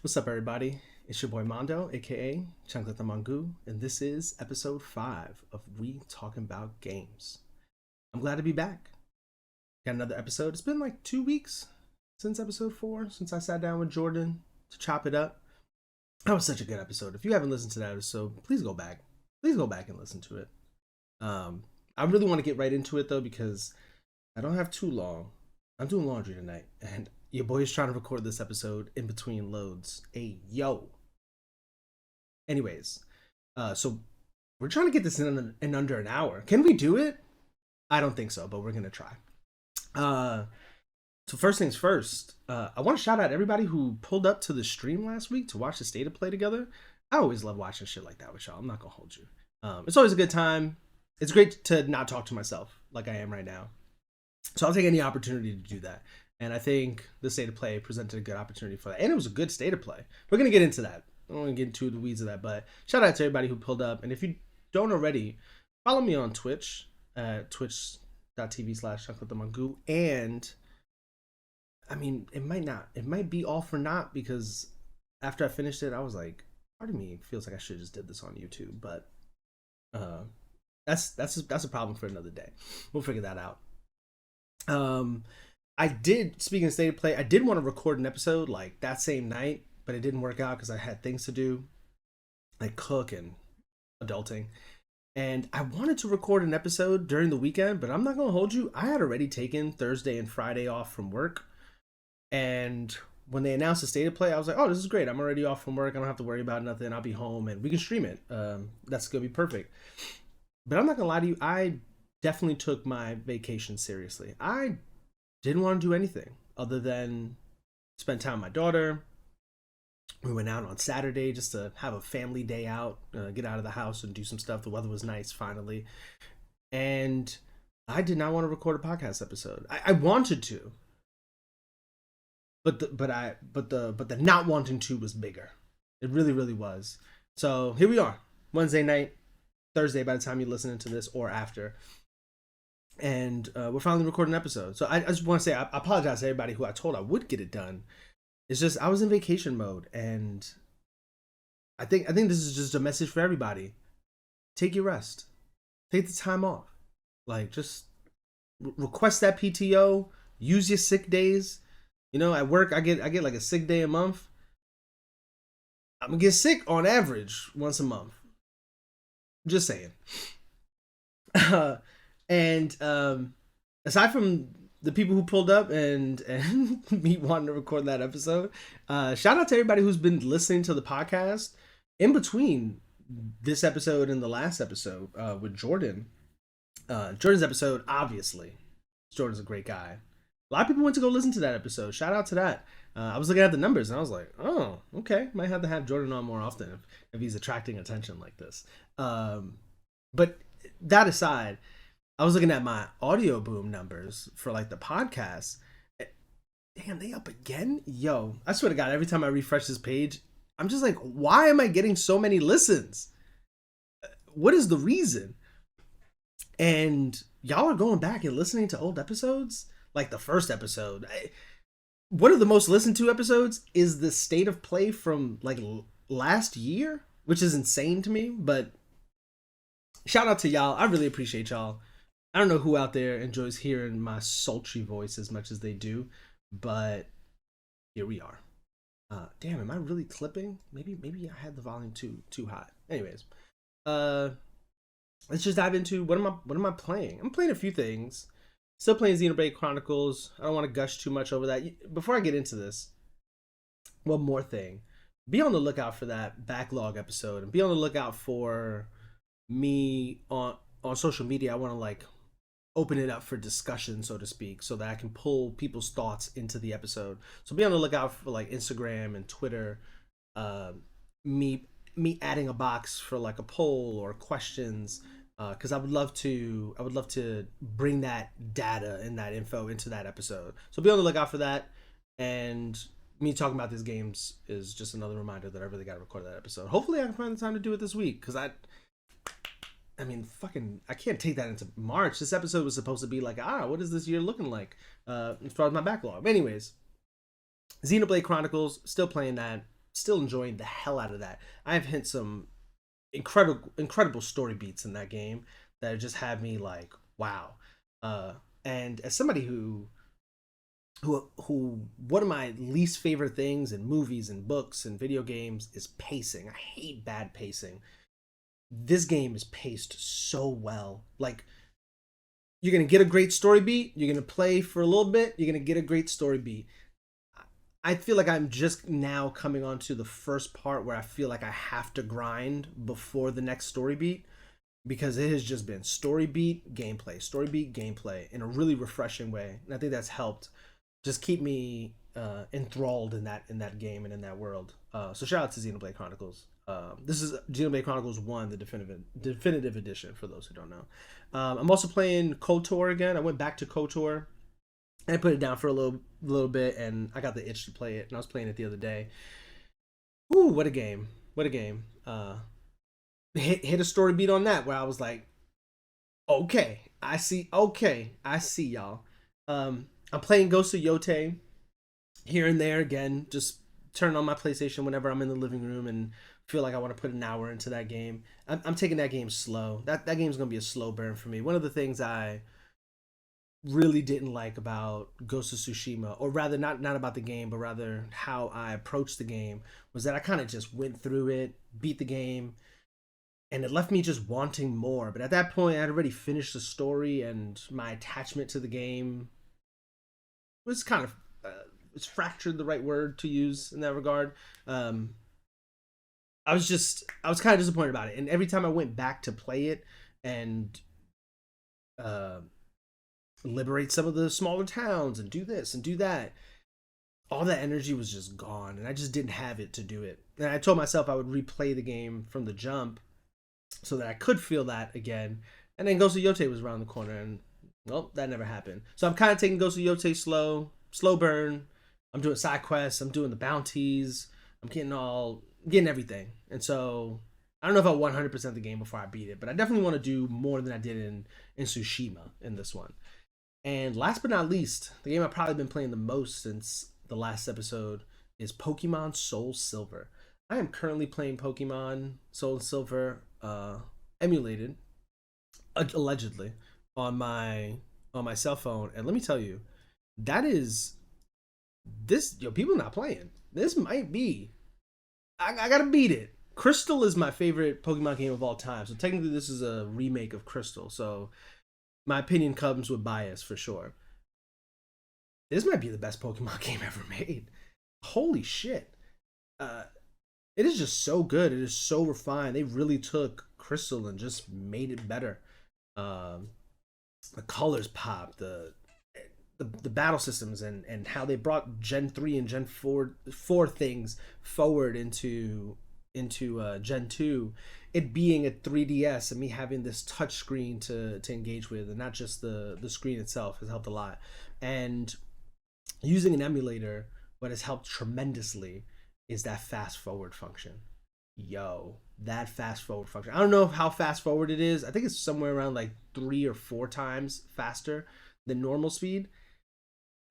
What's up, everybody? It's your boy Mondo, aka Chunklet the Mongu, and this is episode 5 of We Talking About Games. I'm glad to be back. Got another episode. It's been like 2 weeks since episode 4, since I sat down with Jordan to chop it up. That was such a good episode. If you haven't listened to that episode, please go back. Please go back and listen to it. I really want to get right into it, though, because I don't have too long. I'm doing laundry tonight, and your boy is trying to record this episode in between loads. Hey, yo. Anyways, so we're trying to get this in under an hour. Can we do it? I don't think so, but we're going to try. So first things first, I want to shout out everybody who pulled up to the stream last week to watch the State of Play together. I always love watching shit like that with y'all. I'm not going to hold you. It's always a good time. It's great to not talk to myself like I am right now. So I'll take any opportunity to do that. And I think the State of Play presented a good opportunity for that. And it was a good State of Play. We're going to get into that. I don't want to get into the weeds of that, but shout out to everybody who pulled up. And if you don't already, follow me on Twitch at twitch.tv/chunkletthemongu. And I mean, it might be all for naught, because after I finished it, I was like, part of me feels like I should have just did this on YouTube, but that's a problem for another day. We'll figure that out. I did, speaking of State of Play, I did want to record an episode like that same night, but it didn't work out because I had things to do, like cook and adulting. And I wanted to record an episode during the weekend, but I'm not going to hold you. I had already taken Thursday and Friday off from work. And when they announced the State of Play, I was like, oh, this is great. I'm already off from work. I don't have to worry about nothing. I'll be home and we can stream it. That's going to be perfect. But I'm not going to lie to you. I definitely took my vacation seriously. I didn't want to do anything other than spend time with my daughter. We went out on Saturday just to have a family day out, get out of the house and do some stuff. The weather was nice finally. And I did not want to record a podcast episode. I wanted to. But the not wanting to was bigger. It really, really was. So here we are, Wednesday night, Thursday by the time you're listening to this, or after. And we're finally recording an episode. So I just want to say I apologize to everybody who I told I would get it done. It's just I was in vacation mode, and I think this is just a message for everybody. Take your rest. Take the time off. Like, just request that PTO. Use your sick days. You know, at work I get like a sick day a month. I'm gonna get sick on average once a month. Just saying. And aside from the people who pulled up and me wanting to record that episode, shout out to everybody who's been listening to the podcast in between this episode and the last episode with Jordan. Jordan's episode, obviously. Jordan's a great guy. A lot of people went to go listen to that episode. Shout out to that. I was looking at the numbers and I was like, oh, okay. Might have to have Jordan on more often if he's attracting attention like this. But that aside, I was looking at my audio boom numbers for like the podcast. Damn, they up again? Yo, I swear to God, every time I refresh this page, I'm just like, why am I getting so many listens? What is the reason? And y'all are going back and listening to old episodes? Like the first episode. One of the most listened to episodes is the State of Play from like last year, which is insane to me. But shout out to y'all. I really appreciate y'all. I don't know who out there enjoys hearing my sultry voice as much as they do, but here we are. Damn, am I really clipping? Maybe I had the volume too high. Anyways, let's just dive into what am I playing? I'm playing a few things. Still playing Xenoblade Chronicles. I don't want to gush too much over that. Before I get into this, one more thing. Be on the lookout for that backlog episode, and be on the lookout for me on social media. I want to like open it up for discussion, so to speak, so that I can pull people's thoughts into the episode. So be on the lookout for like Instagram and Twitter. Me adding a box for like a poll or questions. Because I would love to bring that data and that info into that episode. So be on the lookout for that. And me talking about these games is just another reminder that I really got to record that episode. Hopefully I can find the time to do it this week. Because I can't take that into March. This episode was supposed to be like, what is this year looking like? As far as my backlog. Anyways, Xenoblade Chronicles, still playing that. still enjoying the hell out of that. I've hit some incredible story beats in that game that just had me like, wow. And as somebody who one of my least favorite things in movies and books and video games is pacing. I hate bad pacing. This game is paced so well. Like, you're gonna get a great story beat, you're gonna play for a little bit, you're gonna get a great story beat. I feel like I'm just now coming on to the first part where I feel like I have to grind before the next story beat, because it has just been story beat gameplay in a really refreshing way, and I think that's helped just keep me enthralled in that game and in that world. So shout out to Xenoblade Chronicles. This is Xenoblade Chronicles 1, the definitive edition, for those who don't know. I'm also playing KOTOR again. I went back to KOTOR. I put it down for a little bit, and I got the itch to play it, and I was playing it the other day. Ooh, what a game! What a game! Hit a story beat on that where I was like, okay, I see. Okay, I see y'all. I'm playing Ghost of Yote here and there again. Just turn on my PlayStation whenever I'm in the living room and feel like I want to put an hour into that game. I'm taking that game slow. That game's gonna be a slow burn for me. One of the things I really didn't like about Ghost of Tsushima, or rather not about the game, but rather how I approached the game, was that I kind of just went through it, beat the game, and it left me just wanting more. But at that point, I'd already finished the story, and my attachment to the game was kind of it's fractured, the right word to use in that regard. I was kind of disappointed about it, and every time I went back to play it and uh, liberate some of the smaller towns and do this and do that, all that energy was just gone, and I just didn't have it to do it. And I told myself I would replay the game from the jump so that I could feel that again. And then Ghost of Yote was around the corner, and well, that never happened. So I'm kind of taking Ghost of Yote slow burn. I'm doing side quests. I'm doing the bounties. I'm getting everything. And so I don't know if I 100% the game before I beat it, but I definitely want to do more than I did in Tsushima in this one. And last but not least, the game I've probably been playing the most since the last episode is Pokemon Soul Silver. I am currently playing Pokemon Soul Silver emulated, allegedly, on my cell phone, and let me tell you, that is this people not playing. This might be. I gotta beat it. Crystal is my favorite Pokemon game of all time, so technically this is a remake of Crystal. So my opinion comes with bias for sure. This might be the best Pokemon game ever made. Holy shit! Uh, it is just so good. It is so refined. They really took Crystal and just made it better. Um, the colors pop, the battle systems, and how they brought Gen 3 and Gen 4 things forward into Gen 2, it being a 3DS and me having this touch screen to engage with, and not just the screen itself, has helped a lot. And using an emulator, what has helped tremendously is that fast forward function. Yo, that fast forward function. I don't know how fast forward it is. I think it's somewhere around like 3 or 4 times faster than normal speed.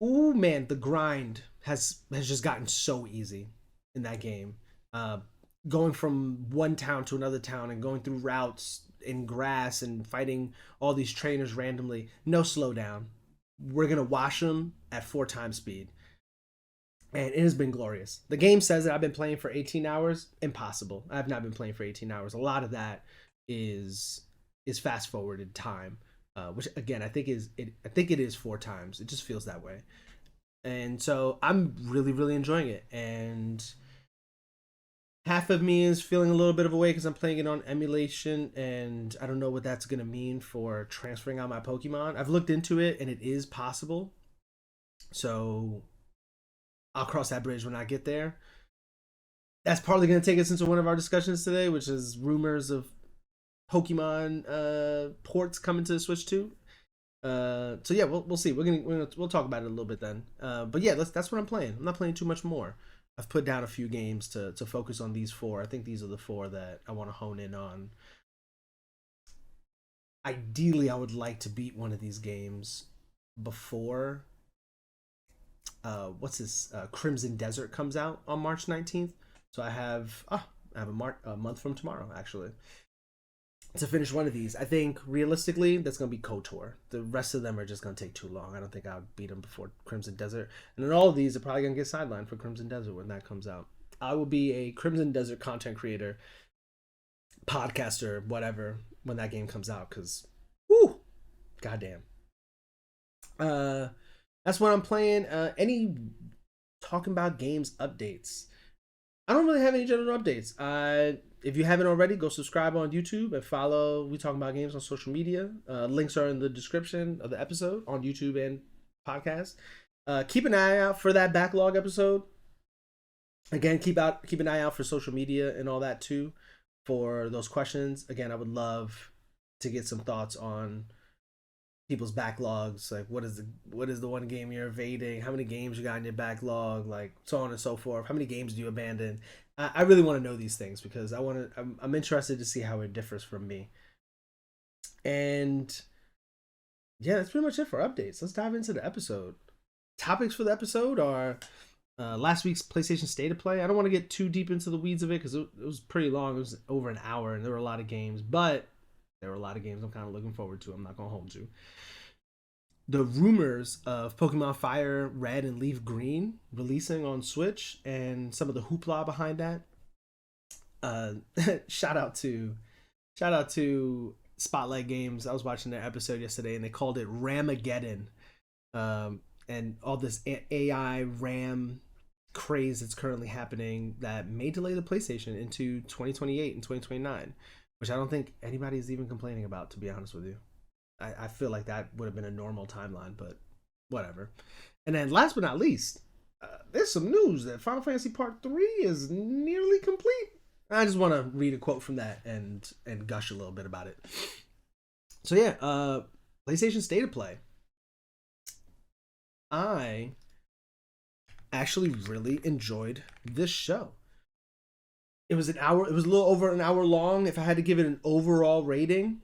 Ooh man, the grind has just gotten so easy in that game. Uh, Going from one town to another town and going through routes in grass and fighting all these trainers randomly. No slowdown. We're gonna wash them at 4 times speed, and it has been glorious. The game says that I've been playing for 18 hours. Impossible. I have not been playing for 18 hours. A lot of that is fast forwarded time, which again I think it is 4 times. It just feels that way, and so I'm really enjoying it. And half of me is feeling a little bit of a way because I'm playing it on emulation, and I don't know what that's gonna mean for transferring out my Pokemon. I've looked into it, and it is possible. So I'll cross that bridge when I get there. That's probably going to take us into one of our discussions today, which is rumors of Pokemon ports coming to the Switch 2. So yeah, we'll see. We'll talk about it a little bit then. But yeah, that's what I'm playing. I'm not playing too much more. I've put down a few games to focus on these 4. I think these are the 4 that I want to hone in on. Ideally, I would like to beat one of these games before what's this Crimson Desert comes out on March 19th. So I have a month from tomorrow actually to finish one of these. I think realistically that's gonna be KOTOR. The rest of them are just gonna take too long. I don't think I'll beat them before Crimson Desert. And then all of these are probably gonna get sidelined for Crimson Desert when that comes out. I will be a Crimson Desert content creator, podcaster, whatever, when that game comes out. Cause, whoo, goddamn. Uh, that's what I'm playing. Any talking about games updates? I don't really have any general updates. If you haven't already, go subscribe on YouTube and follow We Talking About Games on social media. Links are in the description of the episode on YouTube and podcast. Keep an eye out for that backlog episode. Again, keep an eye out for social media and all that too for those questions. Again, I would love to get some thoughts on people's backlogs, like what is the one game you're evading, how many games you got in your backlog, like so on and so forth, how many games do you abandon. I really want to know these things because I'm interested to see how it differs from me. And yeah, that's pretty much it for updates. Let's dive into the episode. Topics for the episode are last week's PlayStation State of Play. I don't want to get too deep into the weeds of it because it was pretty long. It was over an hour and there were a lot of games, but there were a lot of games I'm kind of looking forward to. I'm not going to hold you. The rumors of Pokemon Fire Red and Leaf Green releasing on Switch and some of the hoopla behind that. Shout out to Spotlight Games. I was watching their episode yesterday and they called it Ramageddon. And all this AI RAM craze that's currently happening that may delay the PlayStation into 2028 and 2029, which I don't think anybody's even complaining about, to be honest with you. I feel like that would have been a normal timeline, but whatever. And then last but not least, there's some news that Final Fantasy Part 3 is nearly complete. I just want to read a quote from that and gush a little bit about it. So yeah, PlayStation State of Play. I actually really enjoyed this show. It was an hour. It was a little over an hour long. If I had to give it an overall rating,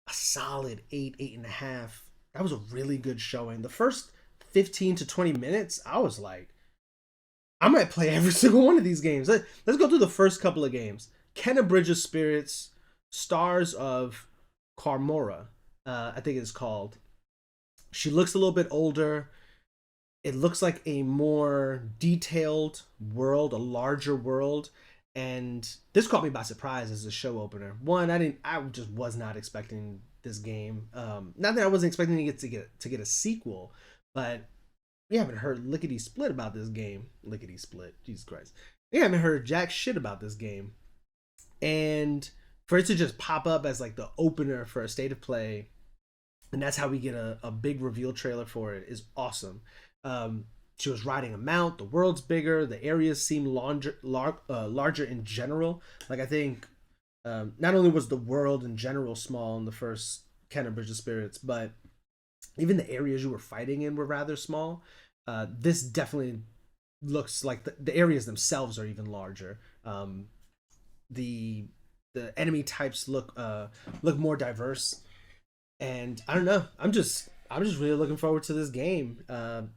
a solid 8.5. That was a really good showing. The first 15 to 20 minutes, I was like, I might play every single one of these games. Let's go through the first couple of games. Kenna Bridges Spirits, Stars of Carmora, I think it's called. She looks a little bit older. It looks like a more detailed world, a larger world. And this caught me by surprise as a show opener. One, I just was not expecting this game. Not that I wasn't expecting to get a sequel, but we haven't heard lickety split about this game. Lickety split, Jesus Christ. We haven't heard jack shit about this game. And for it to just pop up as like the opener for a State of Play, and that's how we get a big reveal trailer for it, is awesome. She was riding a mount. The world's bigger. The areas seem larger in general. Like I think not only was the world in general small in the first Kenna Bridge of Spirits, but even the areas you were fighting in were rather small. This definitely looks like the areas themselves are even larger. The enemy types look more diverse, and I don't know. I'm just really looking forward to this game.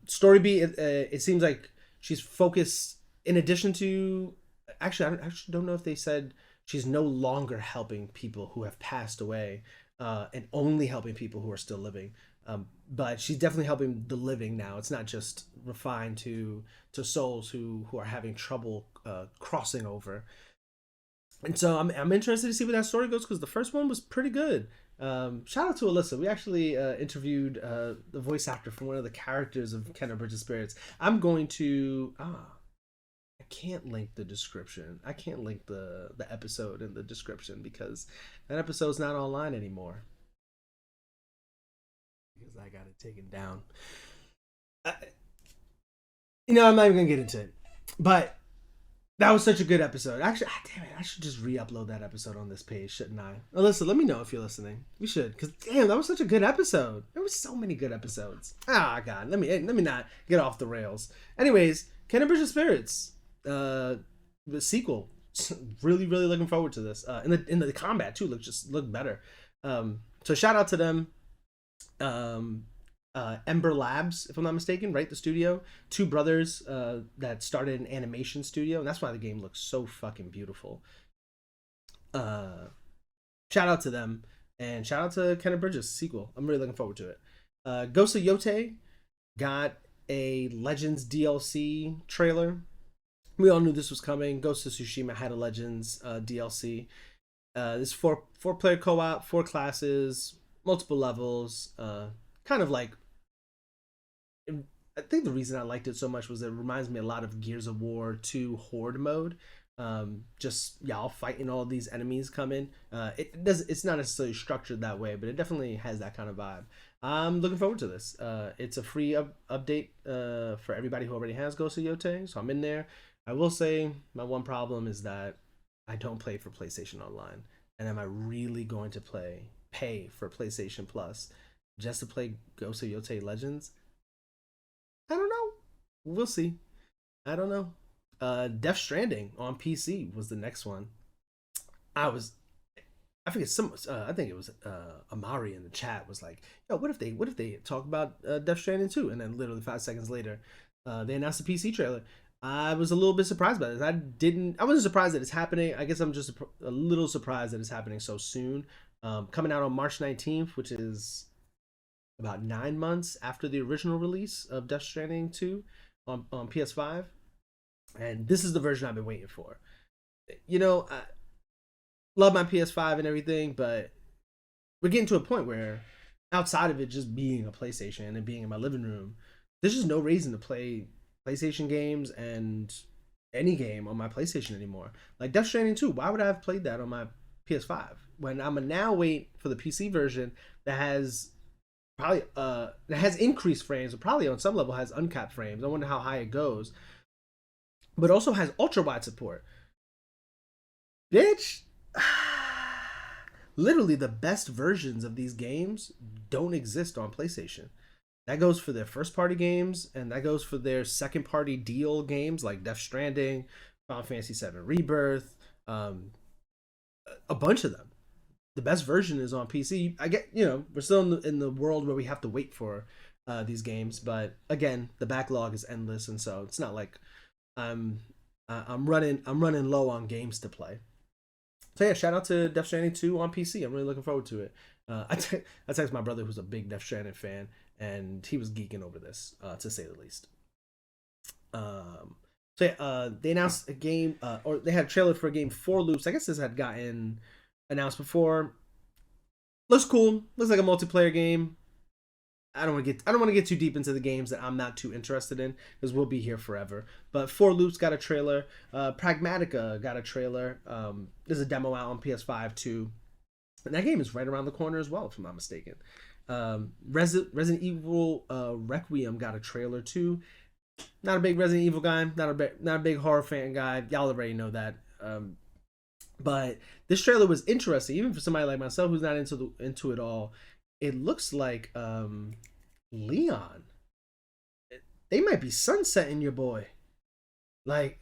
Story beat. It seems like she's focused. In addition to, actually, I actually don't know if they said she's no longer helping people who have passed away, and only helping people who are still living. But she's definitely helping the living now. It's not just refined to souls who are having trouble crossing over. And so I'm interested to see where that story goes because the first one was pretty good. Shout out to Alyssa. We actually interviewed the voice actor for one of the characters of Kenna Bridge of Spirits. I'm going to I can't link the description. I can't link the episode in the description because that episode's not online anymore. Because I got it taken down. I'm not even gonna get into it. But that was such a good episode. Actually, damn it, I should just re-upload that episode on this page, shouldn't I? Alyssa, let me know if you're listening. We should, because damn, that was such a good episode. There were so many good episodes. God, let me not get off the rails. Anyways, Kenna Bridge of Spirits, the sequel. Really, really looking forward to this. And the combat too looked better. So shout out to them. Ember Labs, if I'm not mistaken, right? The studio, two brothers that started an animation studio, and that's why the game looks so fucking beautiful. Uh, Shout out to them, and shout out to Kenneth Bridges sequel. I'm really looking forward to it. Ghost of Yote got a Legends DLC trailer. We all knew this was coming. Ghost of Tsushima had a Legends DLC. This four player co op, four classes, multiple levels. Kind of like, I think the reason I liked it so much was it reminds me a lot of Gears of War 2 Horde mode. Just y'all fighting all these enemies coming. It's not necessarily structured that way, but it definitely has that kind of vibe. I'm looking forward to this. It's a free update for everybody who already has Ghost of Yote, so I'm in there. I will say my one problem is that I don't play for PlayStation Online, and am I really going to pay for PlayStation Plus just to play Ghost of Yote Legends? I don't know. We'll see. I don't know. Death Stranding on PC was the next one. I was, I forget some. I think it was Amari in the chat was like, "Yo, what if they talk about Death Stranding too?" And then literally 5 seconds later, they announced the PC trailer. I was a little bit surprised by this. I wasn't surprised that it's happening. I guess I'm just a little surprised that it's happening so soon. Coming out on March 19th, which is about 9 months after the original release of Death Stranding 2 on PS5. And this is the version I've been waiting for. I love my PS5 and everything, but we're getting to a point where outside of it just being a PlayStation and being in my living room, there's just no reason to play PlayStation games and any game on my PlayStation anymore. Like Death Stranding 2, why would I have played that on my PS5 when I'm gonna now wait for the PC version that has probably that has increased frames, but probably on some level has uncapped frames. I wonder how high it goes, but also has ultra wide support. Bitch, literally the best versions of these games don't exist on PlayStation. That goes for their first party games, and that goes for their second party deal games like Death Stranding, Final Fantasy 7 Rebirth, a bunch of them. The best version is on PC. I get, we're still in the world where we have to wait for these games, but again, the backlog is endless, and so it's not like I'm I'm running low on games to play. So yeah, shout out to Death Stranding 2 on PC. I'm really looking forward to it. I text my brother who's a big Death Stranding fan, and he was geeking over this, to say the least. So yeah, they announced a game, or they had a trailer for a game, Four Loops. I guess this had gotten announced before. Looks cool. Looks like a multiplayer game. I don't want to get too deep into the games that I'm not too interested in because we'll be here forever. But Four Loops got a trailer. Pragmatica got a trailer. There's a demo out on PS5 too, and that game is right around the corner as well, if I'm not mistaken. Resident Evil Requiem got a trailer too. Not a big Resident Evil guy. Not a big horror fan guy. Y'all already know that. But this trailer was interesting, even for somebody like myself who's not into it all. It looks like Leon. They might be sunsetting your boy. Like,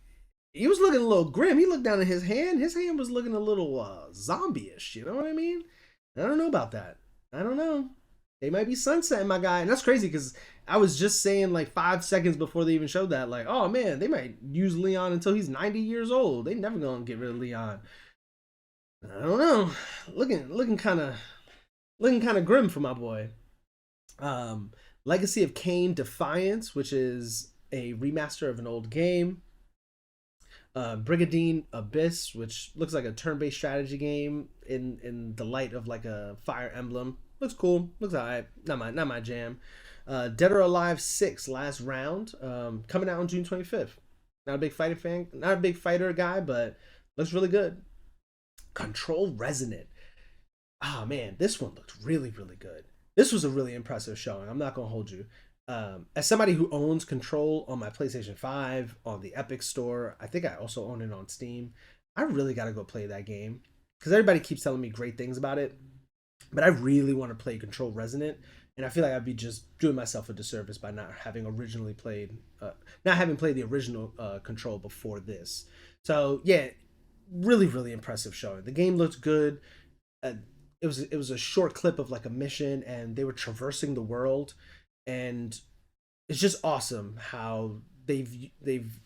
he was looking a little grim. He looked down at his hand. His hand was looking a little zombie-ish. You know what I mean? I don't know about that. I don't know. They might be sunsetting my guy. And that's crazy because I was just saying like 5 seconds before they even showed that, like, oh man, they might use Leon until he's 90 years old. They never gonna get rid of Leon. I don't know. Looking kind of grim for my boy. Legacy of Kain Defiance, which is a remaster of an old game. Brigadine Abyss, which looks like a turn-based strategy game in the light of like a Fire Emblem. Looks cool. Looks alright. Not my jam. Dead or Alive 6 Last Round, coming out on June 25th. Not a big fighter fan, not a big fighter guy, but looks really good. Control Resonant. Oh man, this one looked really, really good. This was a really impressive showing. I'm not gonna hold you. As somebody who owns Control on my PlayStation 5, on the Epic Store, I think I also own it on Steam. I really gotta go play that game because everybody keeps telling me great things about it, but I really want to play Control Resonant, and I feel like I'd be just doing myself a disservice by not having not having played the original Control before this. So yeah, really, really impressive showing. The game looked good. It was a short clip of like a mission, and they were traversing the world. And it's just awesome how they've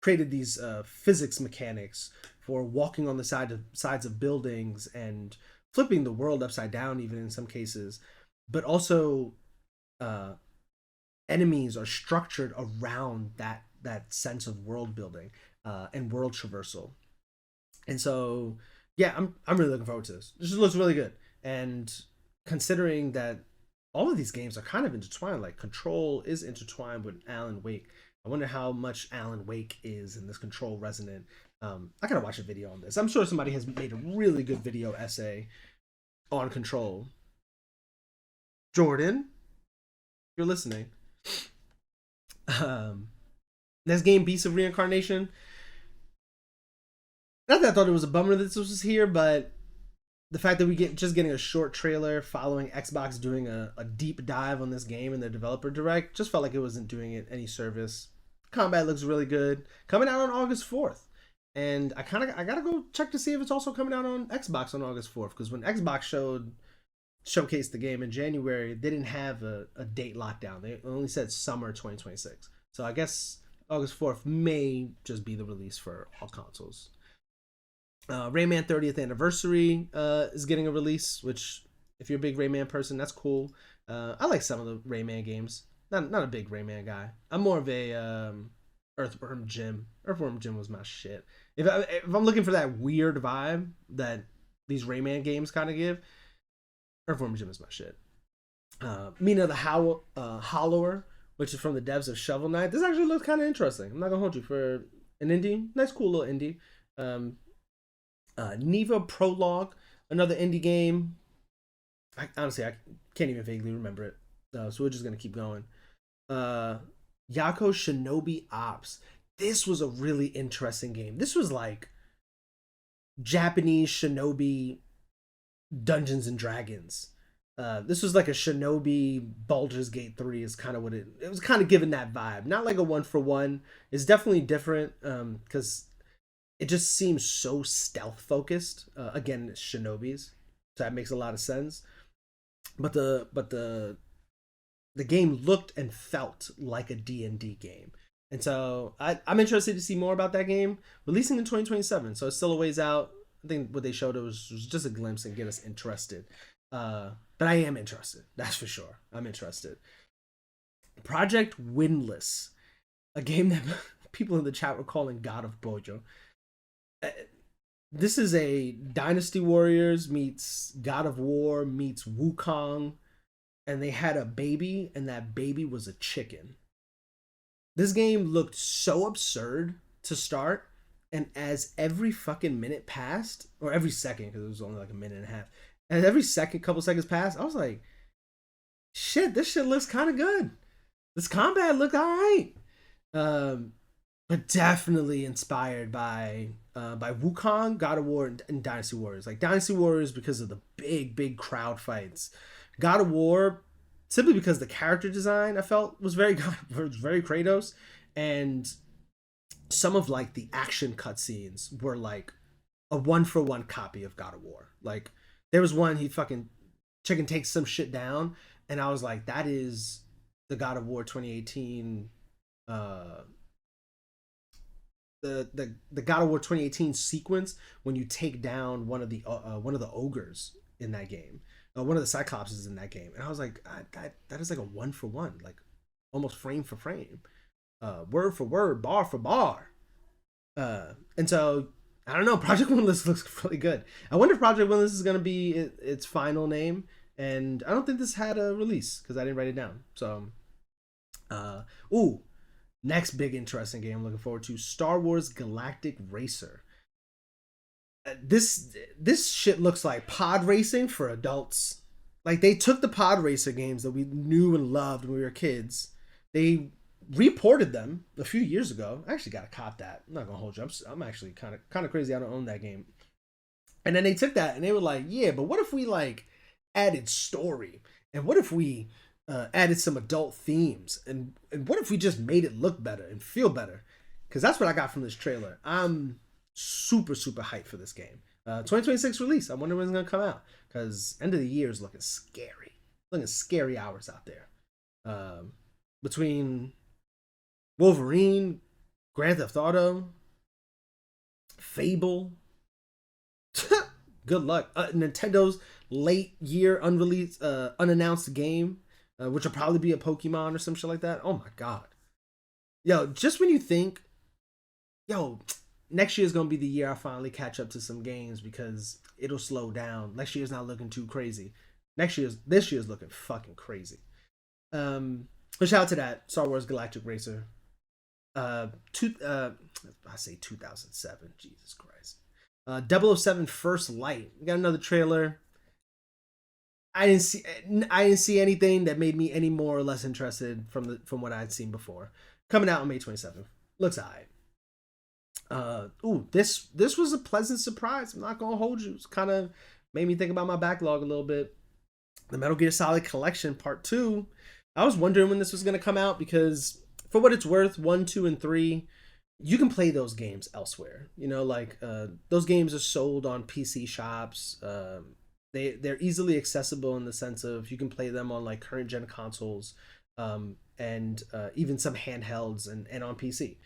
created these physics mechanics for walking on the sides of buildings and flipping the world upside down, even in some cases. But also, uh, enemies are structured around that sense of world building and world traversal. And so, yeah, I'm really looking forward to this. This just looks really good. And considering that all of these games are kind of intertwined, like Control is intertwined with Alan Wake. I wonder how much Alan Wake is in this Control resonant. I gotta watch a video on this. I'm sure somebody has made a really good video essay on Control. Jordan, you're listening. Um, Next game, Beast of Reincarnation. Not that I thought it was a bummer that this was here, but the fact that we get just getting a short trailer following Xbox doing a deep dive on this game in their developer direct just felt like it wasn't doing it any service. Combat looks really good. Coming out on August 4th. And I gotta go check to see if it's also coming out on Xbox on August 4th, because when Xbox showcased the game in January, they didn't have a date lockdown. They only said summer 2026. So I guess August 4th may just be the release for all consoles. Rayman 30th anniversary is getting a release, which if you're a big Rayman person, that's cool. I like some of the Rayman games. Not a big Rayman guy. I'm more of a Earthworm Jim. Earthworm Jim was my shit. If I'm looking for that weird vibe that these Rayman games kind of give, Earthworm Jim is my shit. Mina the Hollower, which is from the devs of Shovel Knight. This actually looks kind of interesting. I'm not gonna hold you for an indie. Nice, cool little indie. Neva Prologue, another indie game. Honestly, I can't even vaguely remember it. So we're just going to keep going. Yako Shinobi Ops. This was a really interesting game. This was like Japanese shinobi Dungeons and Dragons. This was like a shinobi Baldur's Gate 3 is kind of what it was kind of given that vibe. Not like a one for one. It's definitely different because it just seems so stealth focused. Again, it's shinobis, so that makes a lot of sense. But the game looked and felt like a D&D game, and so I'm interested to see more about that game. Releasing in 2027, so it's still a ways out. I think what they showed was just a glimpse and get us interested. But I am interested, that's for sure. I'm interested. Project Windless, a game that people in the chat were calling God of Bojo. This is a Dynasty Warriors meets God of War meets Wukong, and they had a baby, and that baby was a chicken. This game looked so absurd to start, and as every fucking minute passed, or every second, because it was only like a minute and a half, and every second, couple seconds passed, I was like, shit, this shit looks kind of good. This combat looked alright. But definitely inspired by Wukong, God of War, and Dynasty Warriors. Like Dynasty Warriors because of the big crowd fights. God of War simply because the character design I felt was very Kratos, and some of like the action cutscenes were like a one for one copy of God of War. Like there was one he fucking chicken takes some shit down, and I was like, that is the God of War 2018. The God of War 2018 sequence when you take down one of the ogres in that game, one of the Cyclopses in that game, and I was like, that is like a one for one, like almost frame for frame, word for word, bar for bar, and so I don't know. Project Windless looks really good. I wonder if Project Windless is gonna be its final name, and I don't think this had a release because I didn't write it down. So, ooh. Next big interesting game I'm looking forward to, Star Wars Galactic Racer. This shit looks like pod racing for adults. Like they took the pod racer games that we knew and loved when we were kids. They reported them a few years ago. I actually got to cop that. I'm not gonna hold you. I'm actually kind of crazy. I don't own that game. And then they took that and they were like, yeah, but what if we like added story? And what if we added some adult themes, and what if we just made it look better and feel better? Because that's what I got from this trailer. I'm super hyped for this game. 2026 release. I wonder when it's gonna come out, because end of the year is looking scary hours out there. Um, between Wolverine, Grand Theft Auto, Fable. Good luck. Nintendo's late year unreleased, unannounced game, which will probably be a Pokemon or some shit like that. Oh my god, yo! Just when you think, yo, next year is gonna be the year I finally catch up to some games because it'll slow down. Next year's not looking too crazy. This year's looking fucking crazy. But shout out to that Star Wars Galactic Racer. I say 2007. Jesus Christ. 007 First Light. We got another trailer. I didn't see anything that made me any more or less interested from what I'd seen before. Coming out on May 27th. Looks alright. This was a pleasant surprise. I'm not gonna hold you. It's kind of made me think about my backlog a little bit. The Metal Gear Solid Collection Part 2. I was wondering when this was gonna come out because for what it's worth, 1, 2, and 3, you can play those games elsewhere. Those games are sold on PC shops. They're easily accessible in the sense of you can play them on like current gen consoles, and even some handhelds and on PC.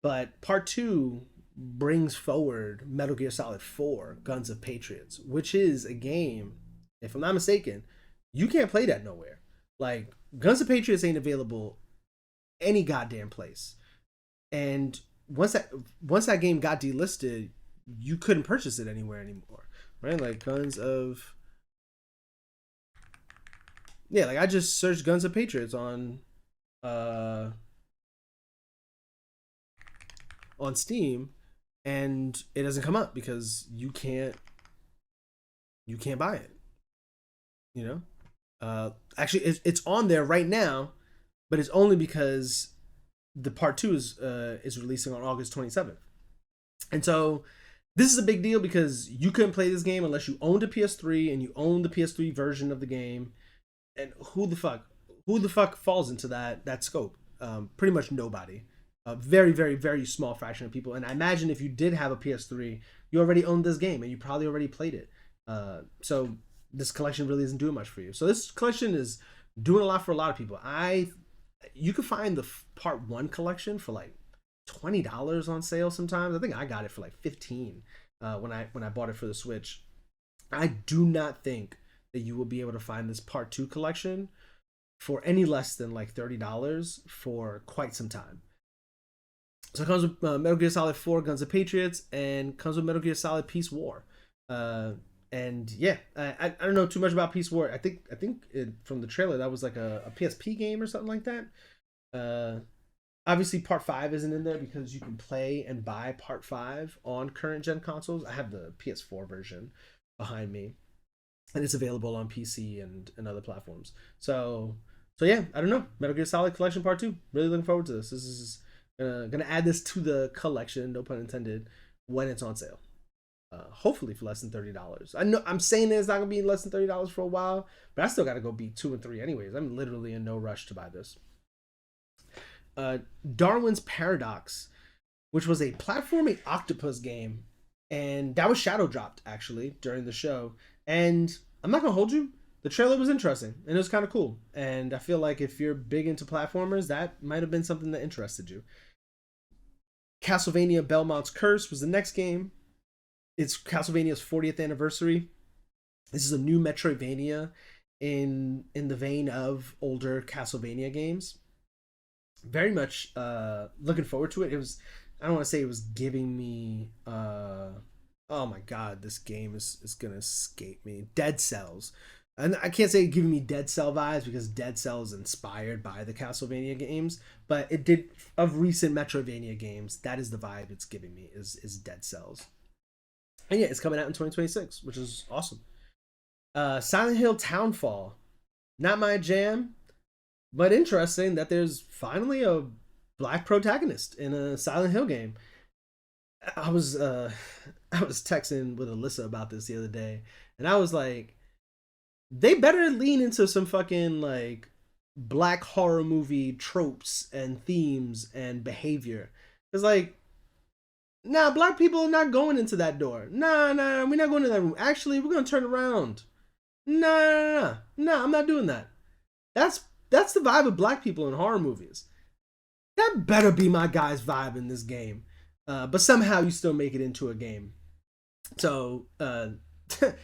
But Part 2 brings forward Metal Gear Solid 4 Guns of Patriots, which is a game, if I'm not mistaken, you can't play that nowhere. Like, Guns of Patriots ain't available any goddamn place. And once that game got delisted, you couldn't purchase it anywhere anymore. Right? Like I just searched Guns of Patriots on Steam, and it doesn't come up because you can't buy it. Actually, it's on there right now, but it's only because the Part 2 is releasing on August 27th, and so this is a big deal because you couldn't play this game unless you owned a PS3 and you owned the PS3 version of the game. And who the fuck falls into that scope? Pretty much nobody. A very, very, very small fraction of people. And I imagine if you did have a PS3, you already owned this game and you probably already played it. So this collection really isn't doing much for you. So this collection is doing a lot for a lot of people. You could find the Part 1 collection for like $20 on sale sometimes. I think I got it for like $15 when I bought it for the Switch. I do not think that you will be able to find this Part 2 collection for any less than like $30 for quite some time. So it comes with Metal Gear Solid 4 Guns of Patriots and comes with Metal Gear Solid Peace War. And yeah, I don't know too much about Peace War. I think from the trailer that was like a PSP game or something like that. Obviously, Part 5 isn't in there because you can play and buy Part 5 on current gen consoles. I have the PS4 version behind me, and it's available on PC and other platforms. So yeah, I don't know. Metal Gear Solid Collection Part 2. Really looking forward to this. This is gonna add this to the collection, no pun intended, when it's on sale. Hopefully for less than $30. I know I'm saying that it's not gonna be less than $30 for a while, but I still gotta go beat 2 and 3 anyways. I'm literally in no rush to buy this. Darwin's Paradox, which was a platforming octopus game, and that was shadow dropped actually during the show. And I'm not gonna hold you, the trailer was interesting and it was kind of cool. And I feel like if you're big into platformers, that might have been something that interested you. Castlevania Belmont's Curse was the next game. It's Castlevania's 40th anniversary. This is a new Metroidvania in the vein of older Castlevania games. Very much looking forward to it. It was, I don't want to say it was giving me oh my god, this game is gonna escape me. Dead Cells. And I can't say giving me Dead Cell vibes because Dead Cell is inspired by the Castlevania games, but it did, of recent Metroidvania games, that is the vibe it's giving me, is Dead Cells. And yeah, it's coming out in 2026, which is awesome. Silent Hill Townfall. Not my jam, but interesting that there's finally a black protagonist in a Silent Hill game. I was texting with Alyssa about this the other day, and I was like, they better lean into some fucking like black horror movie tropes and themes and behavior. It's like, nah, black people are not going into that door. Nah, we're not going to that room. Actually, we're gonna turn around. Nah, I'm not doing that. That's that's the vibe of black people in horror movies. That better be my guy's vibe in this game. But somehow you still make it into a game. So,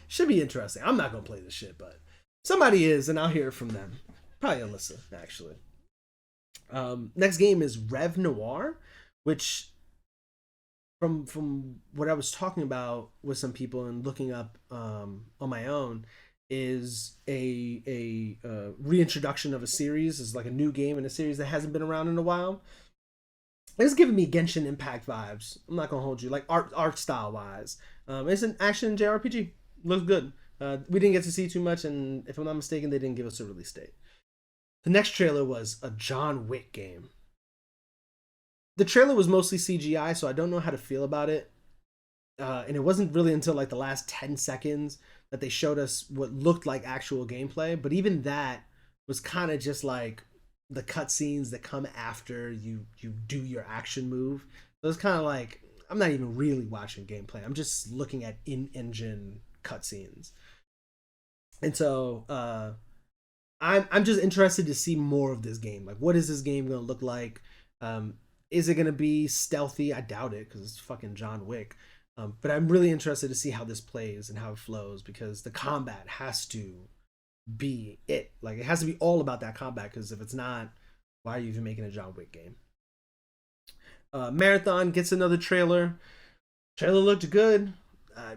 should be interesting. I'm not going to play this shit, but somebody is, and I'll hear it from them. Probably Alyssa, actually. Next game is Rev Noir, which from what I was talking about with some people and looking up on my own is a reintroduction of a series. It's like a new game in a series that hasn't been around in a while. It's giving me Genshin Impact vibes. I'm not gonna hold you, like art style wise. It's an action JRPG. Looks good. We didn't get to see too much, and if I'm not mistaken, they didn't give us a release date. The next trailer was a John Wick game. The trailer was mostly CGI, so I don't know how to feel about it. And it wasn't really until like the last 10 seconds that they showed us what looked like actual gameplay. But even that was kind of just like the cutscenes that come after you do your action move. So it's kind of like I'm not even really watching gameplay. I'm just looking at in-engine cutscenes. And so I'm just interested to see more of this game. Like, what is this game going to look like? Is it going to be stealthy? I doubt it because it's fucking John Wick. But I'm really interested to see how this plays and how it flows because the combat has to be it. Like, it has to be all about that combat because if it's not, why are you even making a John Wick game? Marathon gets another trailer. Trailer looked good.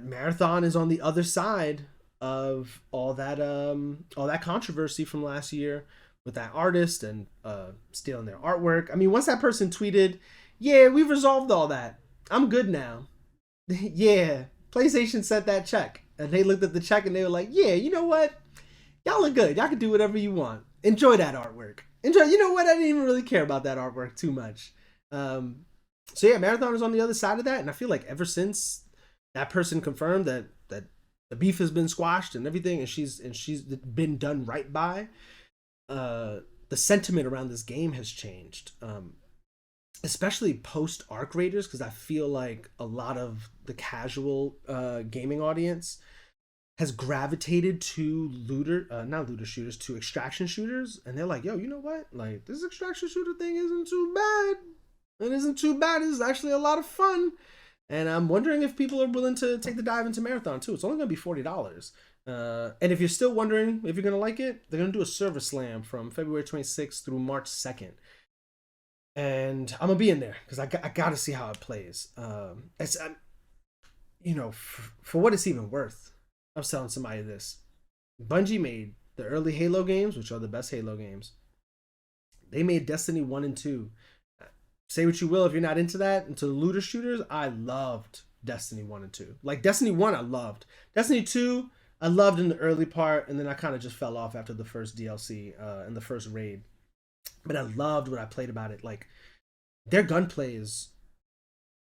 Marathon is on the other side of all that controversy from last year with that artist and stealing their artwork. I mean, once that person tweeted, "Yeah, we've resolved all that. I'm good now." Yeah, PlayStation sent that check, and they looked at the check and they were like, "Yeah, you know what? Y'all are good. Y'all can do whatever you want. Enjoy that artwork. Enjoy." You know what? I didn't even really care about that artwork too much. So yeah, Marathon is on the other side of that, and I feel like ever since that person confirmed that the beef has been squashed and everything, and she's been done right by, the sentiment around this game has changed. Especially post Arc Raiders, because I feel like a lot of the casual gaming audience has gravitated to not looter shooters, to extraction shooters, and they're like, "Yo, you know what? Like, this extraction shooter thing isn't too bad. It isn't too bad. It's actually a lot of fun." And I'm wondering if people are willing to take the dive into Marathon too. It's only gonna be $40. And if you're still wondering if you're gonna like it, they're gonna do a server slam from February 26th through March 2nd. And I'm gonna be in there because I gotta see how it plays. For what it's even worth, I was telling somebody this. Bungie made the early Halo games, which are the best Halo games. They made Destiny 1 and 2. Say what you will if you're not into that, into the looter shooters. I loved Destiny 1 and 2. Like, Destiny 1, I loved. Destiny 2, I loved in the early part, and then I kind of just fell off after the first DLC and the first raid. But I loved what I played about it. Like, their gunplay is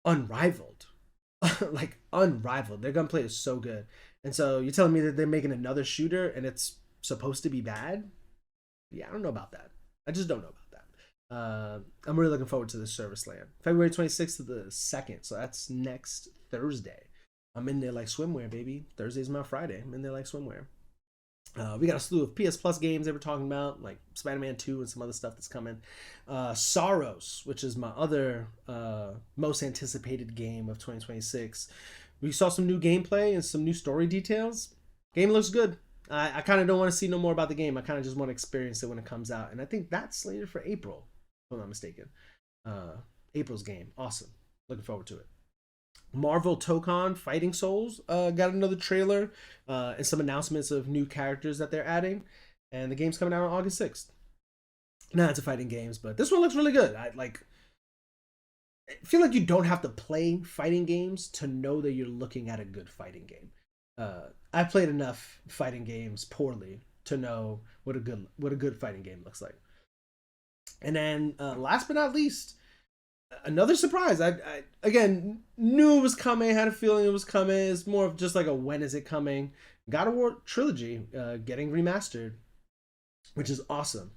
unrivaled. Like, unrivaled. Their gunplay is so good. And so you're telling me that they're making another shooter and it's supposed to be bad? Yeah, I don't know about that. I just don't know about that. I'm really looking forward to this service slam. February 26th to the 2nd. So that's next Thursday. I'm in there like swimwear, baby. Thursday's my Friday. I'm in there like swimwear. We got a slew of PS Plus games they were talking about, like Spider-Man 2 and some other stuff that's coming. Soros, which is my other most anticipated game of 2026. We saw some new gameplay and some new story details. Game looks good. I kind of don't want to see no more about the game. I kind of just want to experience it when it comes out. And I think that's slated for April, if I'm not mistaken. April's game. Awesome. Looking forward to it. Marvel Tokon Fighting Souls got another trailer and some announcements of new characters that they're adding. And the game's coming out on August 6th. Now it's a fighting games, but this one looks really good. I feel like you don't have to play fighting games to know that you're looking at a good fighting game. I've played enough fighting games poorly to know what a good fighting game looks like. And then last but not least, another surprise. I again knew it was coming, had a feeling it was coming. It's more of just like a when is it coming. God of War Trilogy getting remastered, which is awesome.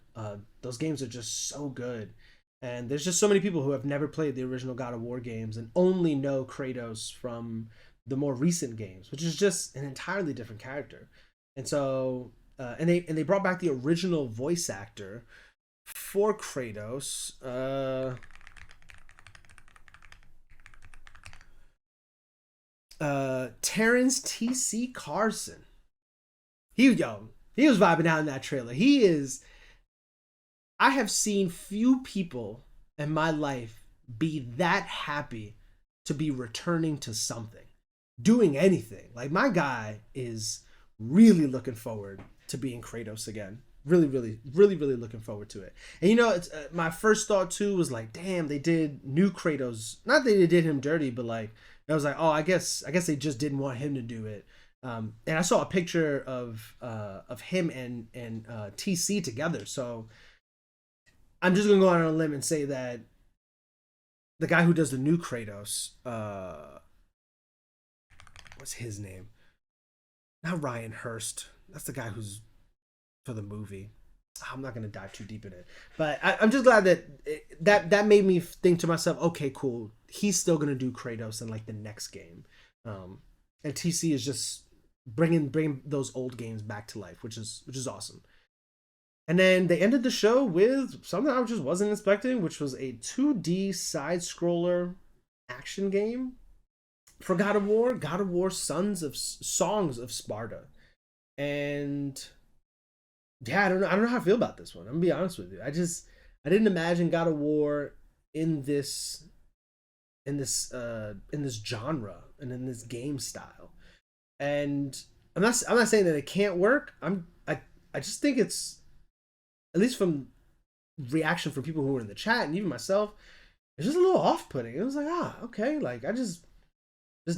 Those games are just so good. And there's just so many people who have never played the original God of War games and only know Kratos from the more recent games, which is just an entirely different character. And so and they brought back the original voice actor for Kratos. Terrence T.C. Carson. He was vibing out in that trailer. He is. I have seen few people in my life be that happy to be returning to something, doing anything. Like, my guy is really looking forward to being Kratos again. Really, really, really, really looking forward to it. And it's my first thought too was like, damn, they did new Kratos. Not that they did him dirty, but like I was like, oh, I guess they just didn't want him to do it. And I saw a picture of him and TC together. So I'm just gonna go out on a limb and say that the guy who does the new Kratos, what's his name? Not Ryan Hurst. That's the guy who's for the movie. I'm not gonna dive too deep in it, but I'm just glad that made me think to myself, okay, cool. He's still gonna do Kratos in like the next game, and TC is just bringing those old games back to life, which is awesome. And then they ended the show with something I just wasn't expecting, which was a 2D side scroller action game for God of War Songs of Sparta. And yeah, I don't know how I feel about this one. I'm gonna be honest with you. I didn't imagine God of War in this genre and in this game style. And I'm not saying that it can't work. I just think it's, at least from reaction from people who were in the chat and even myself, it's just a little off-putting. It was like, okay, like I just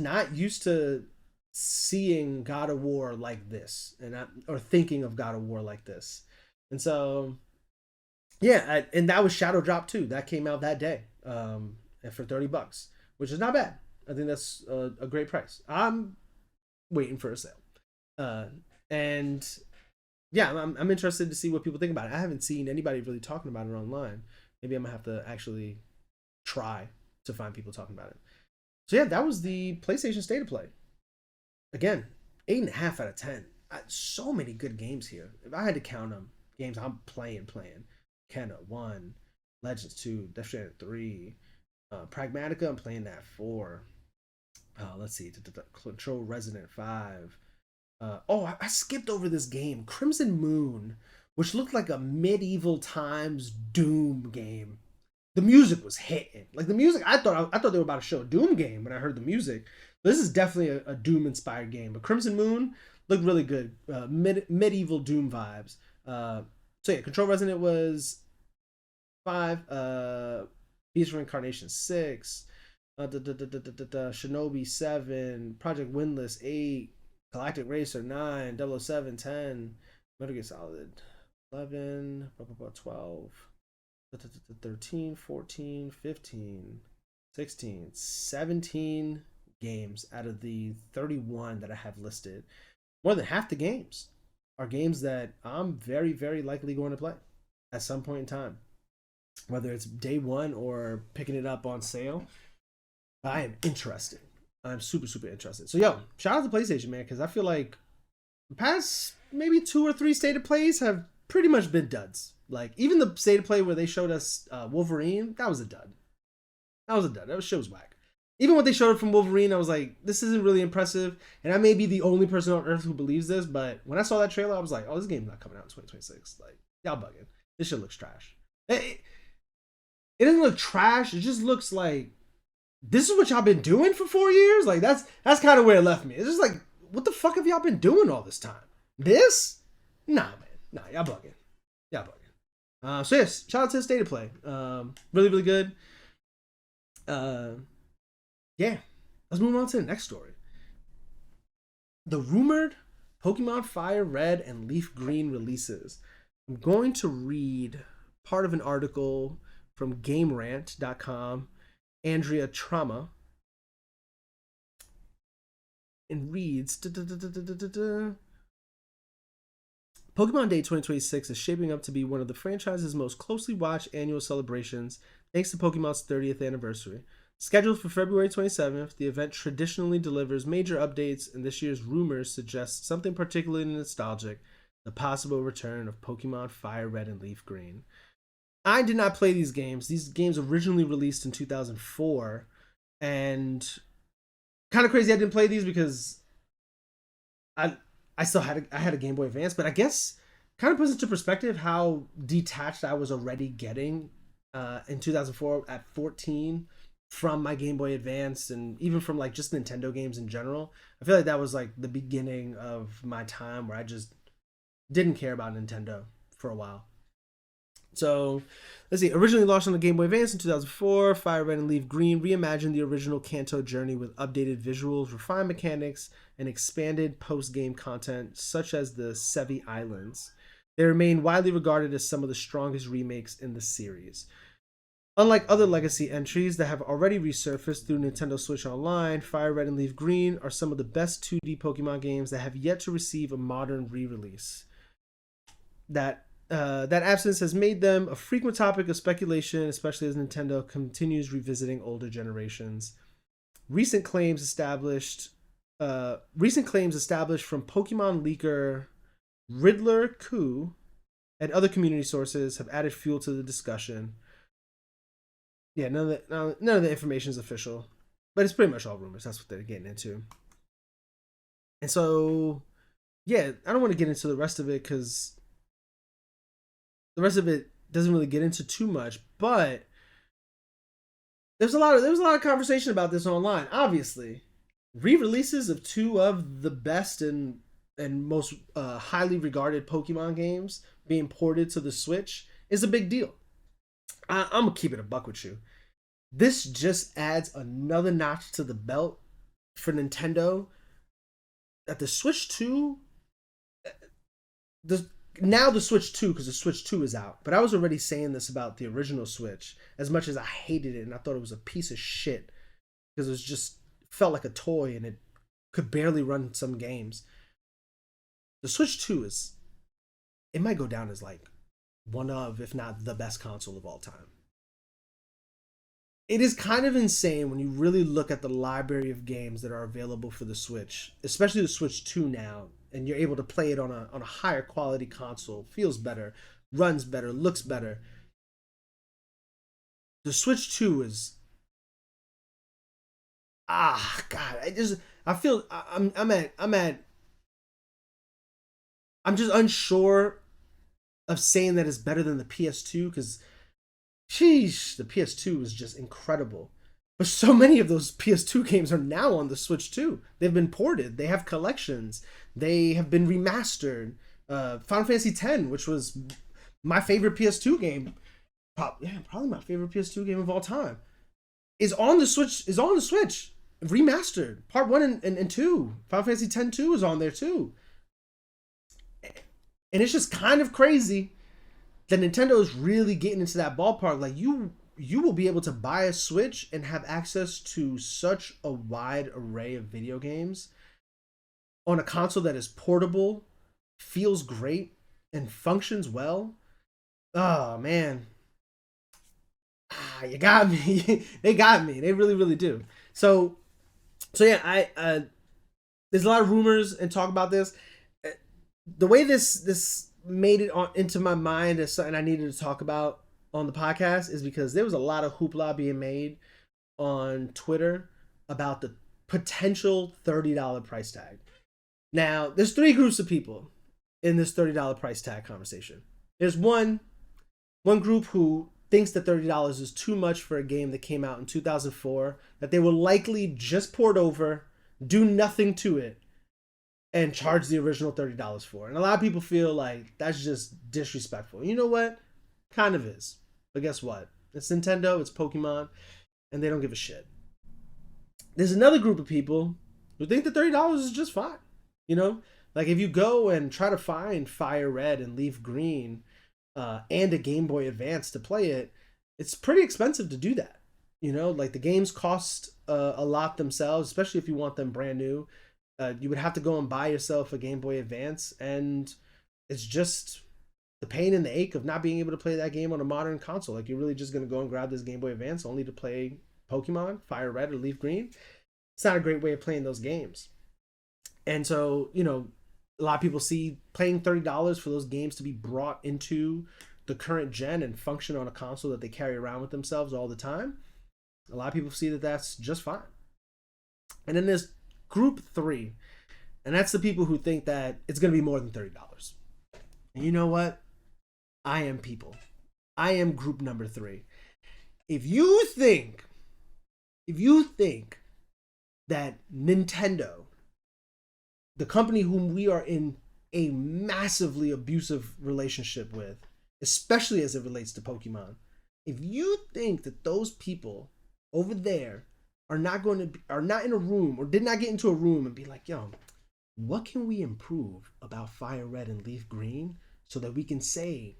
not used to seeing God of War like this, or thinking of God of War like this. And so yeah, and that was Shadow Drop 2. That came out that day, and for $30, which is not bad. I think that's a great price. I'm waiting for a sale, and yeah, I'm interested to see what people think about it. I haven't seen anybody really talking about it online. Maybe I'm gonna have to actually try to find people talking about it. So yeah, that was the PlayStation State of Play. Again, 8.5 out of 10. So many good games here. If I had to count them, games I'm playing. Kenna 1, Legends 2, Death Stranding 3, Pragmatica, I'm playing that 4. Let's see, Control Resident 5. I skipped over this game, Crimson Moon, which looked like a medieval times Doom game. The music was hitting. Like the music, I thought they were about to show a Doom game when I heard the music. This is definitely a Doom inspired game. But Crimson Moon looked really good. Medieval Doom vibes. So yeah, Control Resident was 5. Beast Reincarnation 6. Shinobi 7. Project Windless 8. Galactic Racer 9. 007 10. Metal Gear Solid 11. 12. 13, 14, 15, 16, 17 games out of the 31 that I have listed. More than half the games are games that I'm very, very likely going to play at some point in time. Whether it's day one or picking it up on sale, I am interested. I'm super, super interested. So, yo, shout out to PlayStation, man, because I feel like the past maybe 2 or 3 state of plays have pretty much been duds. Like, even the state of play where they showed us Wolverine, that was a dud. That shit was whack. Even what they showed from Wolverine, I was like, this isn't really impressive. And I may be the only person on earth who believes this, but when I saw that trailer, I was like, oh, this game's not coming out in 2026. Like, y'all bugging. This shit looks trash. It doesn't look trash. It just looks like, this is what y'all been doing for 4 years? Like, that's kind of where it left me. It's just like, what the fuck have y'all been doing all this time? This? Nah, man. Nah, y'all bugging. So yes, shout out to the State of Play. Really, really good. Yeah. Let's move on to the next story. The rumored Pokemon Fire Red and Leaf Green releases. I'm going to read part of an article from GameRant.com, Andrea Trauma. And reads... Pokemon Day 2026 is shaping up to be one of the franchise's most closely watched annual celebrations thanks to Pokemon's 30th anniversary. Scheduled for February 27th, the event traditionally delivers major updates, and this year's rumors suggest something particularly nostalgic the possible return of Pokemon Fire Red and Leaf Green. I did not play these games. These games originally released in 2004, and kind of crazy I didn't play these because I I still had a Game Boy Advance, but I guess kind of puts into perspective how detached I was already getting in 2004 at 14 from my Game Boy Advance and even from like just Nintendo games in general. I feel like that was like the beginning of my time where I just didn't care about Nintendo for a while. So let's see. Originally launched on the Game Boy Advance in 2004, Fire Red and Leaf Green reimagined the original Kanto journey with updated visuals, refined mechanics, and expanded post-game content such as the Sevi Islands. They remain widely regarded as some of the strongest remakes in the series. Unlike other legacy entries that have already resurfaced through Nintendo Switch Online, Fire Red and Leaf Green are some of the best 2D Pokemon games that have yet to receive a modern re-release. That absence has made them a frequent topic of speculation, especially as Nintendo continues revisiting older generations. Recent claims established from Pokemon leaker Riddler Koo and other community sources have added fuel to the discussion. Yeah, none of the information is official, but it's pretty much all rumors. That's what they're getting into. And so, yeah, I don't want to get into the rest of it because the rest of it doesn't really get into too much. But there was a lot of conversation about this online. Obviously, re-releases of two of the best and most highly regarded Pokemon games being ported to the Switch is a big deal. I'm gonna keep it a buck with you. This just adds another notch to the belt for Nintendo. That the Switch 2, now the Switch 2, because the Switch 2 is out. But I was already saying this about the original Switch, as much as I hated it and I thought it was a piece of shit because it was just felt like a toy and it could barely run some games. The Switch 2 it might go down as like one of, if not the best console of all time. It is kind of insane when you really look at the library of games that are available for the Switch, especially the Switch 2 now, and you're able to play it on a higher quality console, feels better, runs better, looks better. The Switch 2 is God, I feel I'm just unsure of saying that it's better than the PS2 because sheesh, the PS2 is just incredible. But so many of those PS2 games are now on the Switch too. They've been ported. They have collections. They have been remastered. Final Fantasy X, which was my favorite PS2 game, probably my favorite PS2 game of all time, is on the Switch. Remastered. Part 1 and 2. Final Fantasy X 2 is on there too. And it's just kind of crazy that Nintendo is really getting into that ballpark. Like you will be able to buy a Switch and have access to such a wide array of video games on a console that is portable, feels great, and functions well. Oh man. You got me. They got me. They really, really do. So yeah, there's a lot of rumors and talk about this. The way this made it into my mind as something I needed to talk about on the podcast is because there was a lot of hoopla being made on Twitter about the potential $30 price tag. Now, there's three groups of people in this $30 price tag conversation. There's one group who thinks that $30 is too much for a game that came out in 2004, that they will likely just port over, do nothing to it, and charge the original $30 for. And a lot of people feel like that's just disrespectful. You know what? Kind of is. But guess what? It's Nintendo, it's Pokemon, and they don't give a shit. There's another group of people who think that $30 is just fine. You know? Like if you go and try to find Fire Red and Leaf Green and a Game Boy Advance to play it, it's pretty expensive to do that. You know? Like the games cost a lot themselves, especially if you want them brand new. You would have to go and buy yourself a Game Boy Advance, and it's just the pain and the ache of not being able to play that game on a modern console. Like you're really just going to go and grab this Game Boy Advance only to play Pokemon, Fire Red or Leaf Green. It's not a great way of playing those games. And so, you know, A lot of people see paying $30 for those games to be brought into the current gen and function on a console that they carry around with themselves all the time. A lot of people see that that's just fine. And then there's group three, and that's the people who think that it's going to be more than $30. And you know what? I am people. I am group number three. If you think that Nintendo, the company whom we are in a massively abusive relationship with, especially as it relates to Pokemon, if you think that those people over there are not in a room or did not get into a room and be like, yo, what can we improve about Fire Red and Leaf Green so that we can say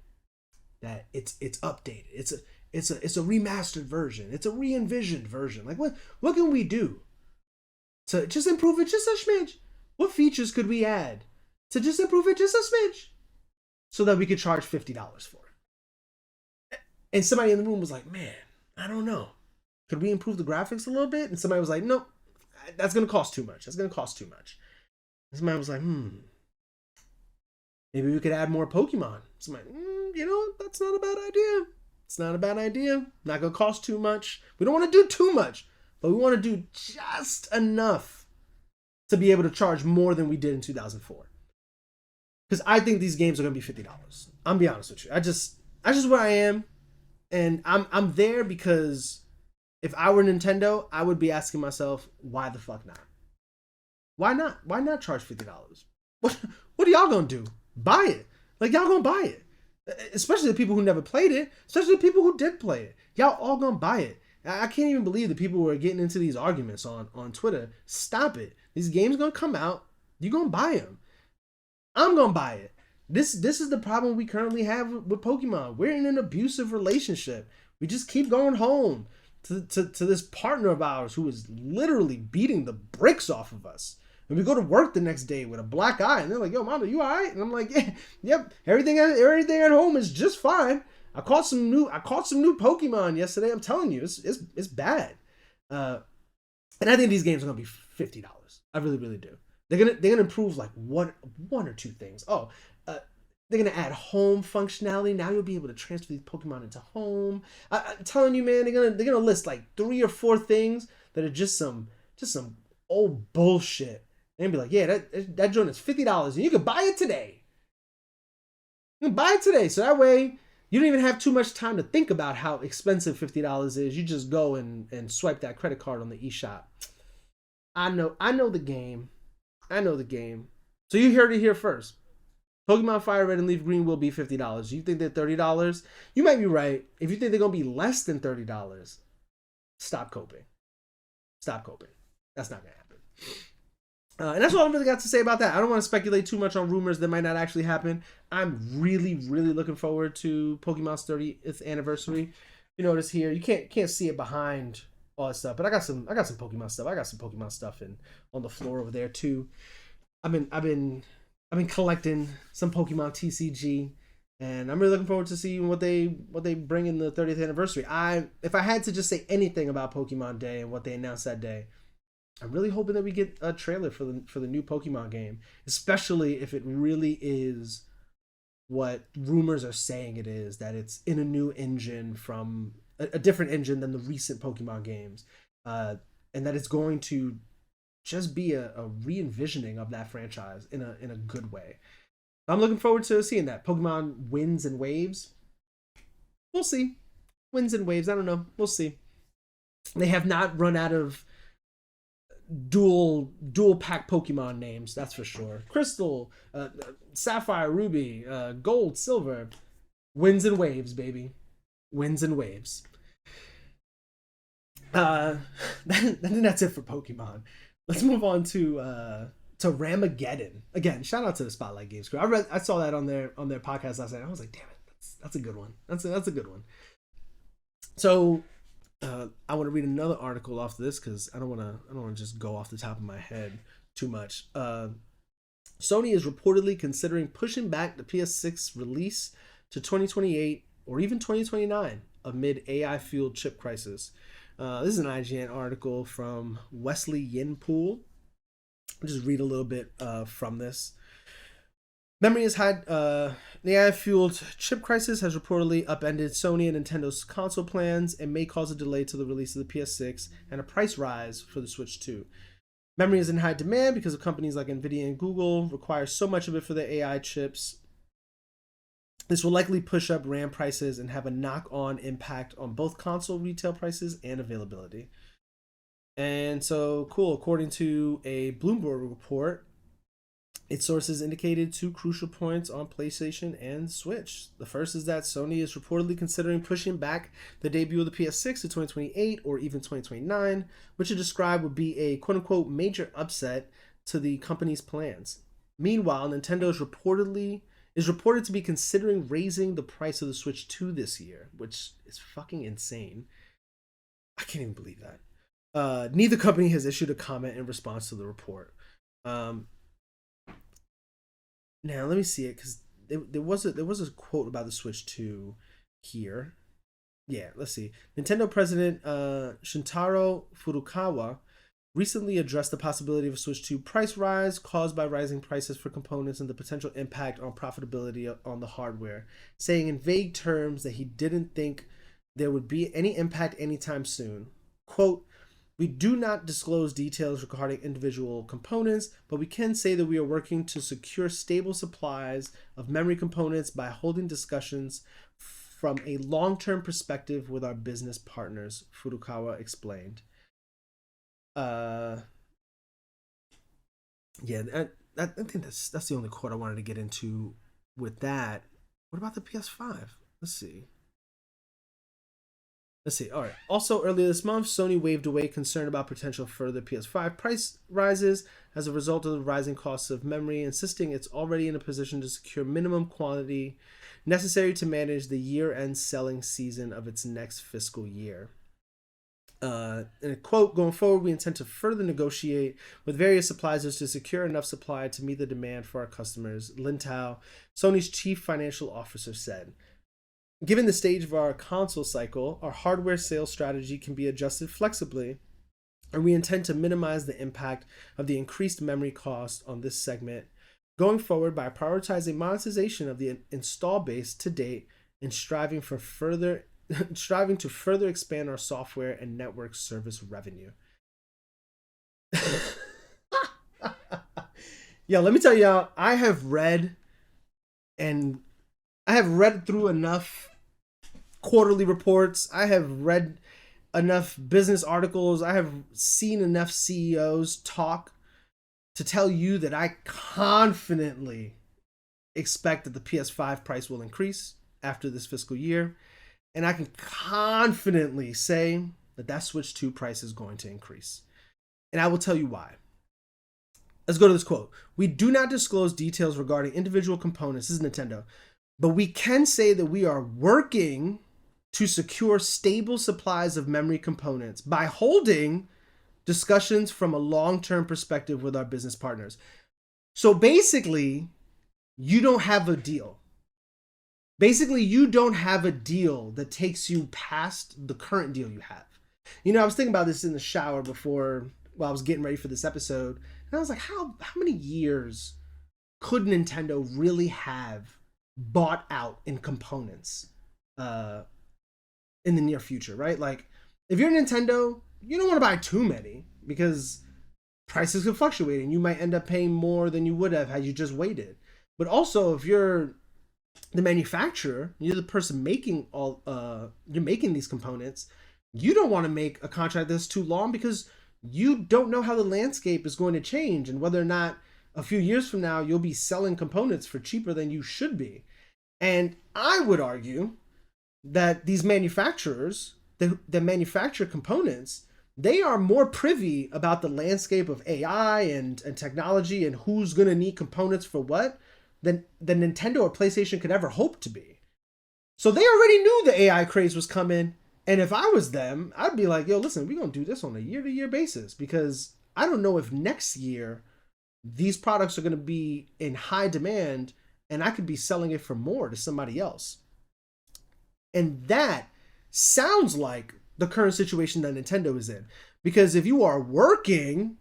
that it's updated, it's a remastered version, it's a re-envisioned version, like what can we do to just improve it just a smidge? What features could we add to just improve it just a smidge so that we could charge $50 for it? And somebody in the room was like, man, I don't know, could we improve the graphics a little bit? And somebody was like, nope, that's gonna cost too much. And somebody was like, maybe we could add more Pokemon. Somebody, that's not a bad idea. It's not a bad idea. Not gonna cost too much. We don't want to do too much, but we want to do just enough to be able to charge more than we did in 2004. Because I think these games are gonna be $50. I'm be honest with you. I just where I am, and I'm there because if I were Nintendo, I would be asking myself, why the fuck not? Why not? Why not charge $50? What are y'all gonna do? Buy it? Like, y'all gonna buy it? Especially the people who never played it. Especially the people who did play it. Y'all all gonna buy it. I can't even believe the people who are getting into these arguments on Twitter. Stop it. These games gonna come out. You gonna buy them. I'm gonna buy it. This is the problem we currently have with Pokemon. We're in an abusive relationship. We just keep going home to this partner of ours who is literally beating the bricks off of us. And we go to work the next day with a black eye, and they're like, "Yo, Mama, you all right?" And I'm like, "Yeah, yep, everything at home is just fine. I caught some new Pokemon yesterday. I'm telling you, it's bad." And I think these games are gonna be $50. I really, really do. They're gonna improve like one or two things. They're gonna add home functionality. Now you'll be able to transfer these Pokemon into home. I'm telling you, man, they're gonna list like 3 or 4 things that are just some old bullshit. And be like, yeah, that joint is $50 and you can buy it today. You can buy it today. So that way you don't even have too much time to think about how expensive $50 is. You just go and swipe that credit card on the eShop. I know the game. So you heard it here first. Pokemon Fire Red and Leaf Green will be $50. You think they're $30? You might be right. If you think they're gonna be less than $30, stop coping. That's not gonna happen. And that's all I really got to say about that. I don't want to speculate too much on rumors that might not actually happen. I'm really, really looking forward to Pokemon's 30th anniversary. You notice here, you can't see it behind all that stuff, but I got some Pokemon stuff. I got some Pokemon stuff on the floor over there too. I've been collecting some Pokemon TCG, and I'm really looking forward to seeing what they bring in the 30th anniversary. If I had to just say anything about Pokemon Day and what they announced that day, I'm really hoping that we get a trailer for the new Pokemon game, especially if it really is what rumors are saying it is, that it's in a new engine from a different engine than the recent Pokemon games, and that it's going to just be a re-envisioning of that franchise in a good way. I'm looking forward to seeing that. Pokemon Winds and Waves. We'll see. Winds and Waves, I don't know. We'll see. They have not run out of dual pack Pokemon names, that's for sure. Crystal, Sapphire, Ruby, Gold, Silver. Winds and Waves, baby. Winds and Waves. That's it for Pokemon. Let's move on to Ramageddon. Again, shout out to the Spotlight Games crew. I saw that on their podcast last night. I was like, damn it, that's a good one. That's a good one. So I want to read another article off this because I don't want to just go off the top of my head too much. Sony is reportedly considering pushing back the PS6 release to 2028 or even 2029 amid AI-fueled chip crisis. This is an IGN article from Wesley Yinpool. I'll just read a little bit from this. Memory is high. The AI-fueled chip crisis has reportedly upended Sony and Nintendo's console plans and may cause a delay to the release of the PS6 and a price rise for the Switch 2. Memory is in high demand because of companies like Nvidia and Google require so much of it for their AI chips. This will likely push up RAM prices and have a knock-on impact on both console retail prices and availability. And so, cool. According to a Bloomberg report, its sources indicated two crucial points on PlayStation and Switch. The first is that Sony is reportedly considering pushing back the debut of the PS6 to 2028 or even 2029, which it described would be a quote-unquote major upset to the company's plans. Meanwhile, Nintendo is reported to be considering raising the price of the Switch 2 this year, which is fucking insane. I can't even believe that. Neither company has issued a comment in response to the report. Now let me see it because there was a quote about the Switch 2 here. Yeah, let's see. Nintendo president Shintaro Furukawa recently addressed the possibility of a Switch 2 price rise caused by rising prices for components and the potential impact on profitability on the hardware, saying in vague terms that he didn't think there would be any impact anytime soon. Quote, "We do not disclose details regarding individual components, but we can say that we are working to secure stable supplies of memory components by holding discussions from a long-term perspective with our business partners," Furukawa explained. Yeah, I think that's the only quote I wanted to get into with that. What about the PS5? Let's see. All right. Also, earlier this month, Sony waved away concern about potential further PS5 price rises as a result of the rising costs of memory, insisting it's already in a position to secure minimum quantity necessary to manage the year-end selling season of its next fiscal year. In a quote, "Going forward, we intend to further negotiate with various suppliers to secure enough supply to meet the demand for our customers," Lin Tao, Sony's chief financial officer, said. "Given the stage of our console cycle, our hardware sales strategy can be adjusted flexibly, and we intend to minimize the impact of the increased memory cost on this segment going forward by prioritizing monetization of the install base to date and striving to further expand our software and network service revenue." Yo, let me tell y'all, I have read through enough quarterly reports. I have read enough business articles. I have seen enough CEOs talk to tell you that I confidently expect that the PS5 price will increase after this fiscal year. And I can confidently say that Switch 2 price is going to increase. And I will tell you why. Let's go to this quote. "We do not disclose details regarding individual components," this is Nintendo, "but we can say that we are working to secure stable supplies of memory components by holding discussions from a long-term perspective with our business partners." So basically, you don't have a deal. You don't have a deal that takes you past the current deal you have. I was thinking about this in the shower while I was getting ready for this episode, and I was like, how many years could Nintendo really have bought out in components in the near future, right? Like, if you're Nintendo, you don't want to buy too many because prices could fluctuate and you might end up paying more than you would have had you just waited. But also, if you're the manufacturer, you're the person making you're making these components, you don't want to make a contract that's too long because you don't know how the landscape is going to change and whether or not a few years from now you'll be selling components for cheaper than you should be. And I would argue that these manufacturers that manufacture components, they are more privy about the landscape of AI and technology and who's going to need components for what than Nintendo or PlayStation could ever hope to be. So they already knew the AI craze was coming. And if I was them, I'd be like, yo, listen, we're going to do this on a year-to-year basis because I don't know if next year these products are going to be in high demand and I could be selling it for more to somebody else. And that sounds like the current situation that Nintendo is in. Because if you are working,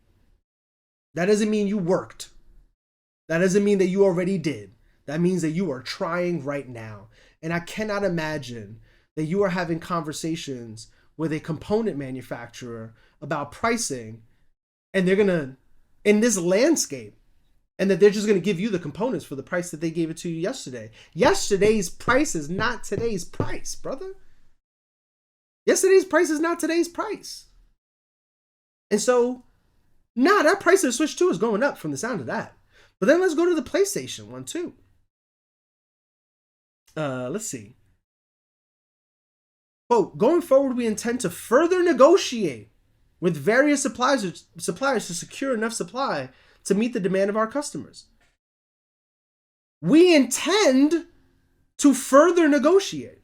that doesn't mean you worked. That doesn't mean that you already did. That means that you are trying right now. And I cannot imagine that you are having conversations with a component manufacturer about pricing, and they're going to, in this landscape, and that they're just going to give you the components for the price that they gave it to you yesterday. Yesterday's price is not today's price, brother. Yesterday's price is not today's price. And so, that price of the Switch 2 is going up from the sound of that. But then let's go to the PlayStation one too. Let's see. Quote, going forward, we intend to further negotiate with various suppliers to secure enough supply to meet the demand of our customers. We intend to further negotiate.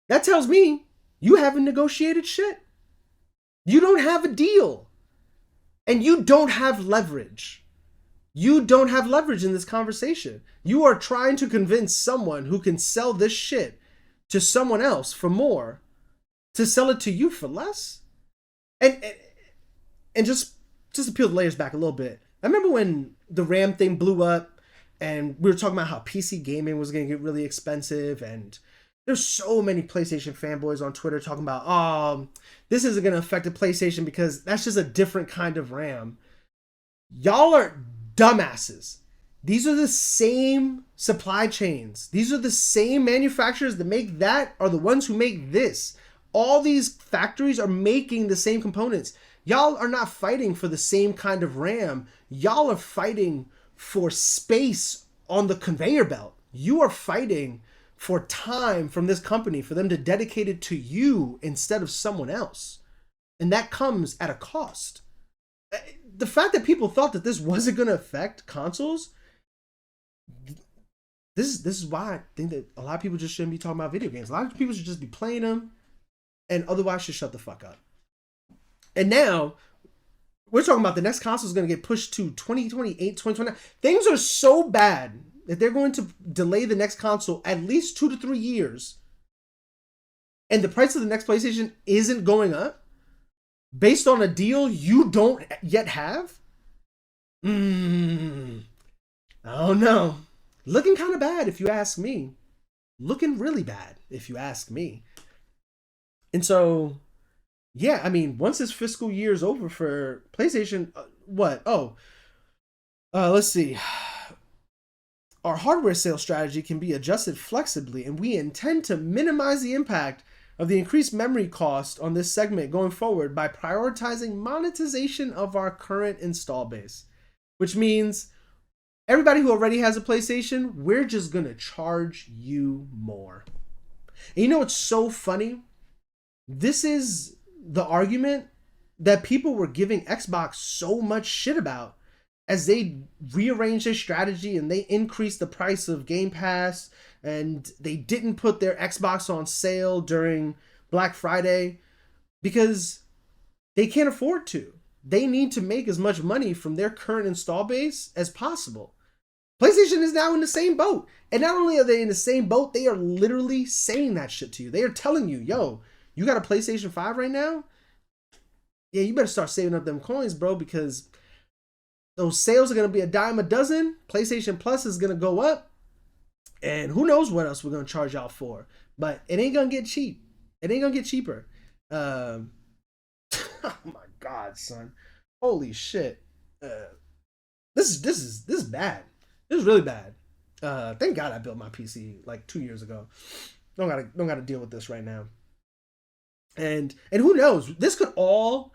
That tells me you haven't negotiated shit. You don't have a deal. And you don't have leverage. You don't have leverage in this conversation. You are trying to convince someone who can sell this shit to someone else for more to sell it to you for less. And just to peel the layers back a little bit. I remember when the RAM thing blew up and we were talking about how PC gaming was going to get really expensive, and there's so many PlayStation fanboys on Twitter talking about, this isn't going to affect the PlayStation because that's just a different kind of RAM. Y'all are dumbasses. These are the same supply chains. These are the same manufacturers that make that are the ones who make this. All these factories are making the same components. Y'all are not fighting for the same kind of RAM. Y'all are fighting for space on the conveyor belt. You are fighting for time from this company for them to dedicate it to you instead of someone else. And that comes at a cost. The fact that people thought that this wasn't going to affect consoles, this is why I think that a lot of people just shouldn't be talking about video games. A lot of people should just be playing them and otherwise should shut the fuck up. And now we're talking about the next console is going to get pushed to 2028, 2029. Things are so bad that they're going to delay the next console at least 2 to 3 years. And the price of the next PlayStation isn't going up based on a deal you don't yet have. I don't know. Looking kind of bad if you ask me. Looking really bad if you ask me. And so, yeah, I mean, once this fiscal year is over for PlayStation, let's see. Our hardware sales strategy can be adjusted flexibly, and we intend to minimize the impact of the increased memory cost on this segment going forward by prioritizing monetization of our current install base, which means everybody who already has a PlayStation, we're just going to charge you more. And you know what's so funny? This is the argument that people were giving Xbox so much shit about as they rearranged their strategy and they increased the price of Game Pass and they didn't put their Xbox on sale during Black Friday because they can't afford to. They need to make as much money from their current install base as possible. PlayStation is now in the same boat. And not only are they in the same boat, they are literally saying that shit to you. They are telling you, yo, you got a PlayStation 5 right now? Yeah, you better start saving up them coins, bro, because those sales are going to be a dime a dozen. PlayStation Plus is going to go up. And who knows what else we're going to charge y'all for. But it ain't going to get cheap. It ain't going to get cheaper. Oh my God, son. Holy shit. This is bad. This is really bad. Thank God I built my PC like 2 years ago. Don't gotta deal with this right now. And who knows? This could all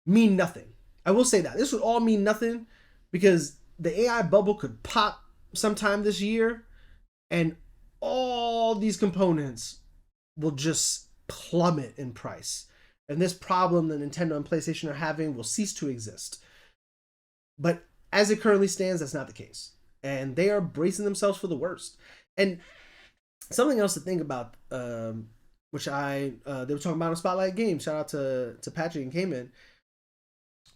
mean nothing. I will say that. This would all mean nothing because the AI bubble could pop sometime this year and all these components will just plummet in price. And this problem that Nintendo and PlayStation are having will cease to exist. But as it currently stands, that's not the case. And they are bracing themselves for the worst. And something else to think about, which they were talking about on Spotlight Games, shout out to Patrick and Cayman,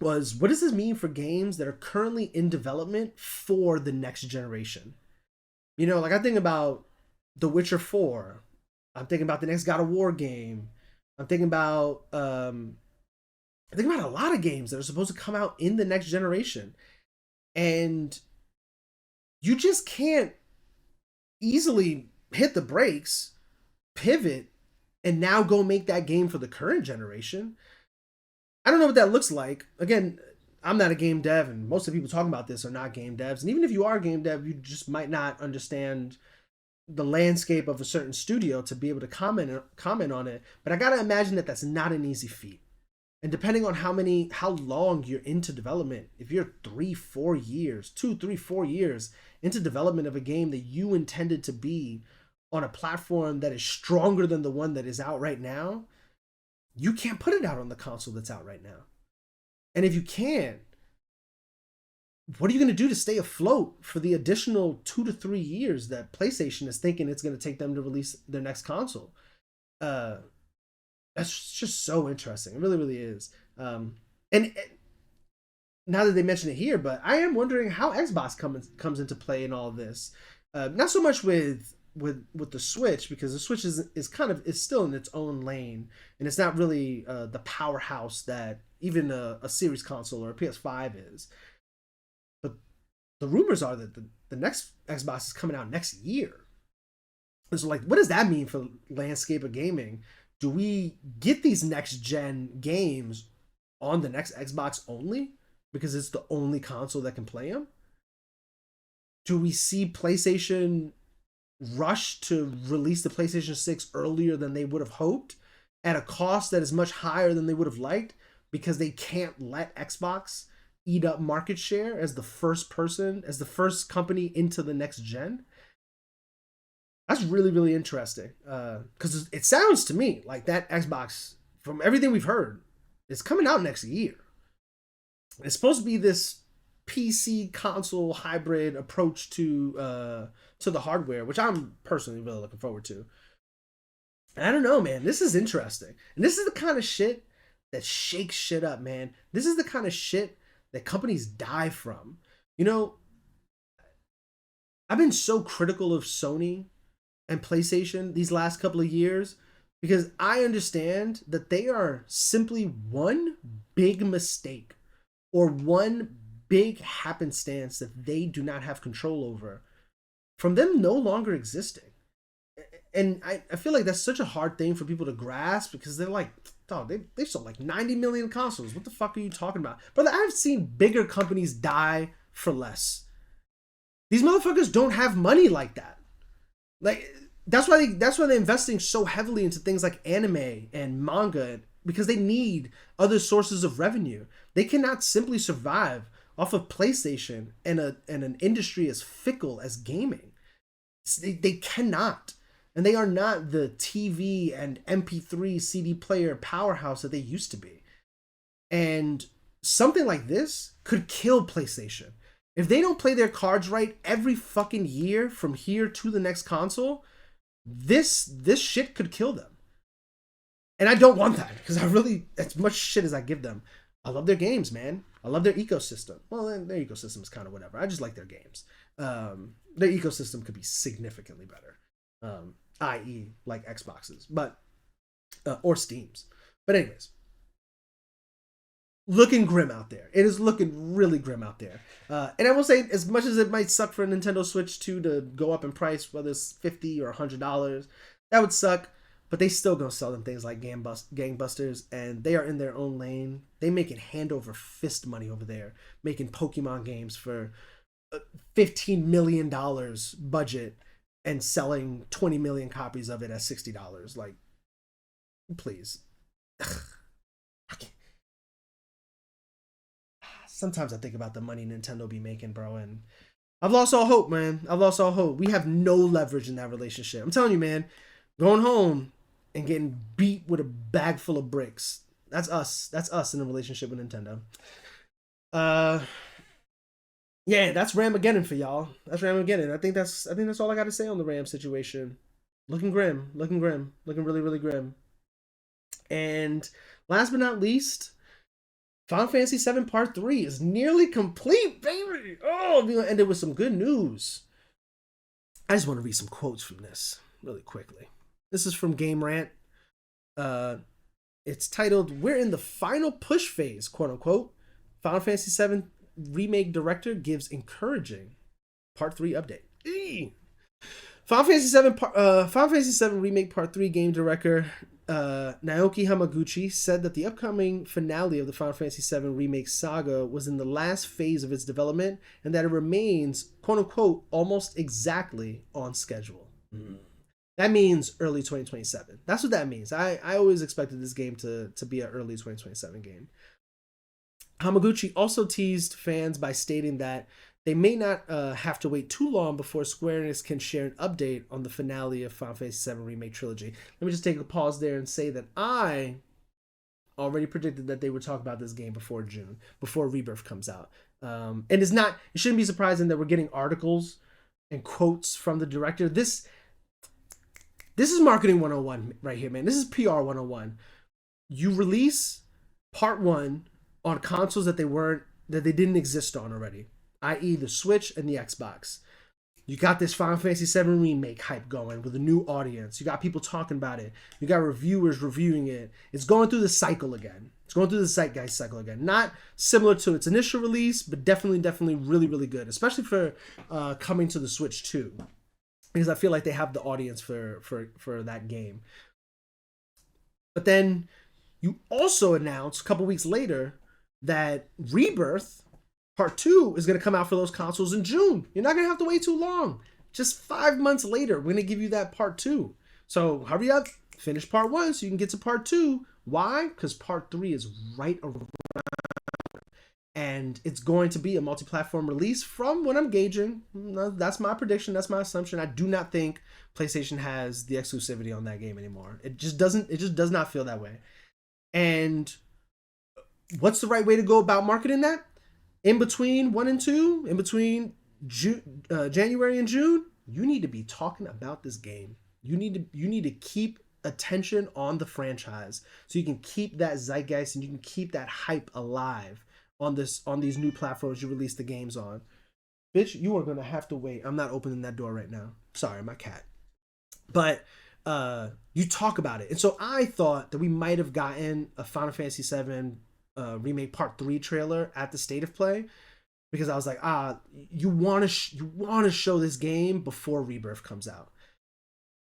was what does this mean for games that are currently in development for the next generation? You know, like I think about The Witcher 4. I'm thinking about the next God of War game. I'm thinking about a lot of games that are supposed to come out in the next generation. And you just can't easily hit the brakes, pivot, and now go make that game for the current generation. I don't know what that looks like. Again, I'm not a game dev, and most of the people talking about this are not game devs. And even if you are a game dev, you just might not understand the landscape of a certain studio to be able to comment on it. But I gotta imagine that that's not an easy feat. And depending on how long you're into development, if you're 3-4 years, 2-3-4 years into development of a game that you intended to be on a platform that is stronger than the one that is out right now, you can't put it out on the console that's out right now. And if you can, what are you going to do to stay afloat for the additional 2 to 3 years that PlayStation is thinking it's going to take them to release their next console? That's just so interesting. It really, really is. And now that they mention it here, but I am wondering how Xbox comes into play in all this. Not so much with the Switch, because the Switch is still in its own lane, and it's not really the powerhouse that even a series console or a PS5 is. But the rumors are that the next Xbox is coming out next year. And so, like, what does that mean for the landscape of gaming? Do we get these next gen games on the next Xbox only because it's the only console that can play them? Do we see PlayStation rush to release the PlayStation 6 earlier than they would have hoped at a cost that is much higher than they would have liked because they can't let Xbox eat up market share as the first company into the next gen? That's really, really interesting, because it sounds to me like that Xbox, from everything we've heard, is coming out next year. It's supposed to be this PC console hybrid approach to the hardware, which I'm personally really looking forward to. And I don't know, man. This is interesting, and this is the kind of shit that shakes shit up, man. This is the kind of shit that companies die from. You know, I've been so critical of Sony and PlayStation these last couple of years because I understand that they are simply one big mistake or one big happenstance that they do not have control over from them no longer existing. And I feel like that's such a hard thing for people to grasp because they're like, dog, they sold like 90 million consoles. What the fuck are you talking about? Brother, I've seen bigger companies die for less. These motherfuckers don't have money like that. Like, that's why they're investing so heavily into things like anime and manga, because they need other sources of revenue. They cannot simply survive off of PlayStation and an industry as fickle as gaming. They cannot. And they are not the TV and MP3 CD player powerhouse that they used to be. And something like this could kill PlayStation. If they don't play their cards right every fucking year from here to the next console, this shit could kill them. And I don't want that, because I really, as much shit as I give them, I love their games, man. I love their ecosystem. Well, their ecosystem is kind of whatever. I just like their games. Their ecosystem could be significantly better, i.e. like Xboxes, but or Steam's. But anyways, looking grim out there. It is looking really grim out there. And I will say, as much as it might suck for a Nintendo Switch 2 to go up in price, whether it's $50 or $100, that would suck. But they still gonna sell them things like gangbusters, and they are in their own lane. They making hand over fist money over there, making Pokemon games for $15 million budget and selling 20 million copies of it at $60. Like, please. Sometimes I think about the money Nintendo be making, bro, and I've lost all hope, man. I've lost all hope. We have no leverage in that relationship. I'm telling you, man, going home and getting beat with a bag full of bricks. That's us. That's us in a relationship with Nintendo. Yeah, that's Ramageddon for y'all. That's Ramageddon. I think that's all I got to say on the Ram situation. Looking grim, looking really, really grim. And last but not least, Final Fantasy VII Part 3 is nearly complete, baby. Oh, we're gonna end it with some good news. I just want to read some quotes from this really quickly. This is from Game Rant. It's titled, "We're in the final push phase," quote unquote. Final Fantasy VII Remake director gives encouraging Part 3 update. Final Fantasy 7 Remake Part 3 game director Naoki Hamaguchi said that the upcoming finale of the Final Fantasy 7 Remake saga was in the last phase of its development and that it remains, quote unquote, almost exactly on schedule. That means early 2027. That's what that means. I always expected this game to be an early 2027 game. Hamaguchi also teased fans by stating that they may not have to wait too long before Square Enix can share an update on the finale of Final Fantasy VII Remake Trilogy. Let me just take a pause there and say that I already predicted that they would talk about this game before June, before Rebirth comes out. And it shouldn't be surprising that we're getting articles and quotes from the director. This is marketing 101 right here, man. This is PR 101. You release part 1 on consoles that they didn't exist on already, i.e. the Switch and the Xbox. You got this Final Fantasy VII Remake hype going with a new audience. You got people talking about it. You got reviewers reviewing it. It's going through the cycle again. It's going through the zeitgeist cycle again. Not similar to its initial release, but definitely really, really good, especially for coming to the Switch too, because I feel like they have the audience for that game. But then you also announced a couple weeks later that Rebirth Part 2 is going to come out for those consoles in June. You're not going to have to wait too long. Just 5 months later, we're going to give you that Part 2. So hurry up, finish Part 1 so you can get to Part 2. Why? Because Part 3 is right around. And it's going to be a multi-platform release from what I'm gauging. That's my prediction. That's my assumption. I do not think PlayStation has the exclusivity on that game anymore. It just does not feel that way. And what's the right way to go about marketing that? In between 1 and 2, in between January and June, you need to be talking about this game. You need to keep attention on the franchise so you can keep that zeitgeist and you can keep that hype alive on these new platforms you release the games on. Bitch, you are gonna have to wait. I'm not opening that door right now. Sorry, my cat. But you talk about it. And so I thought that we might have gotten a Final Fantasy VII Remake Part 3 trailer at the State of Play, because I was like, you want to show this game before Rebirth comes out.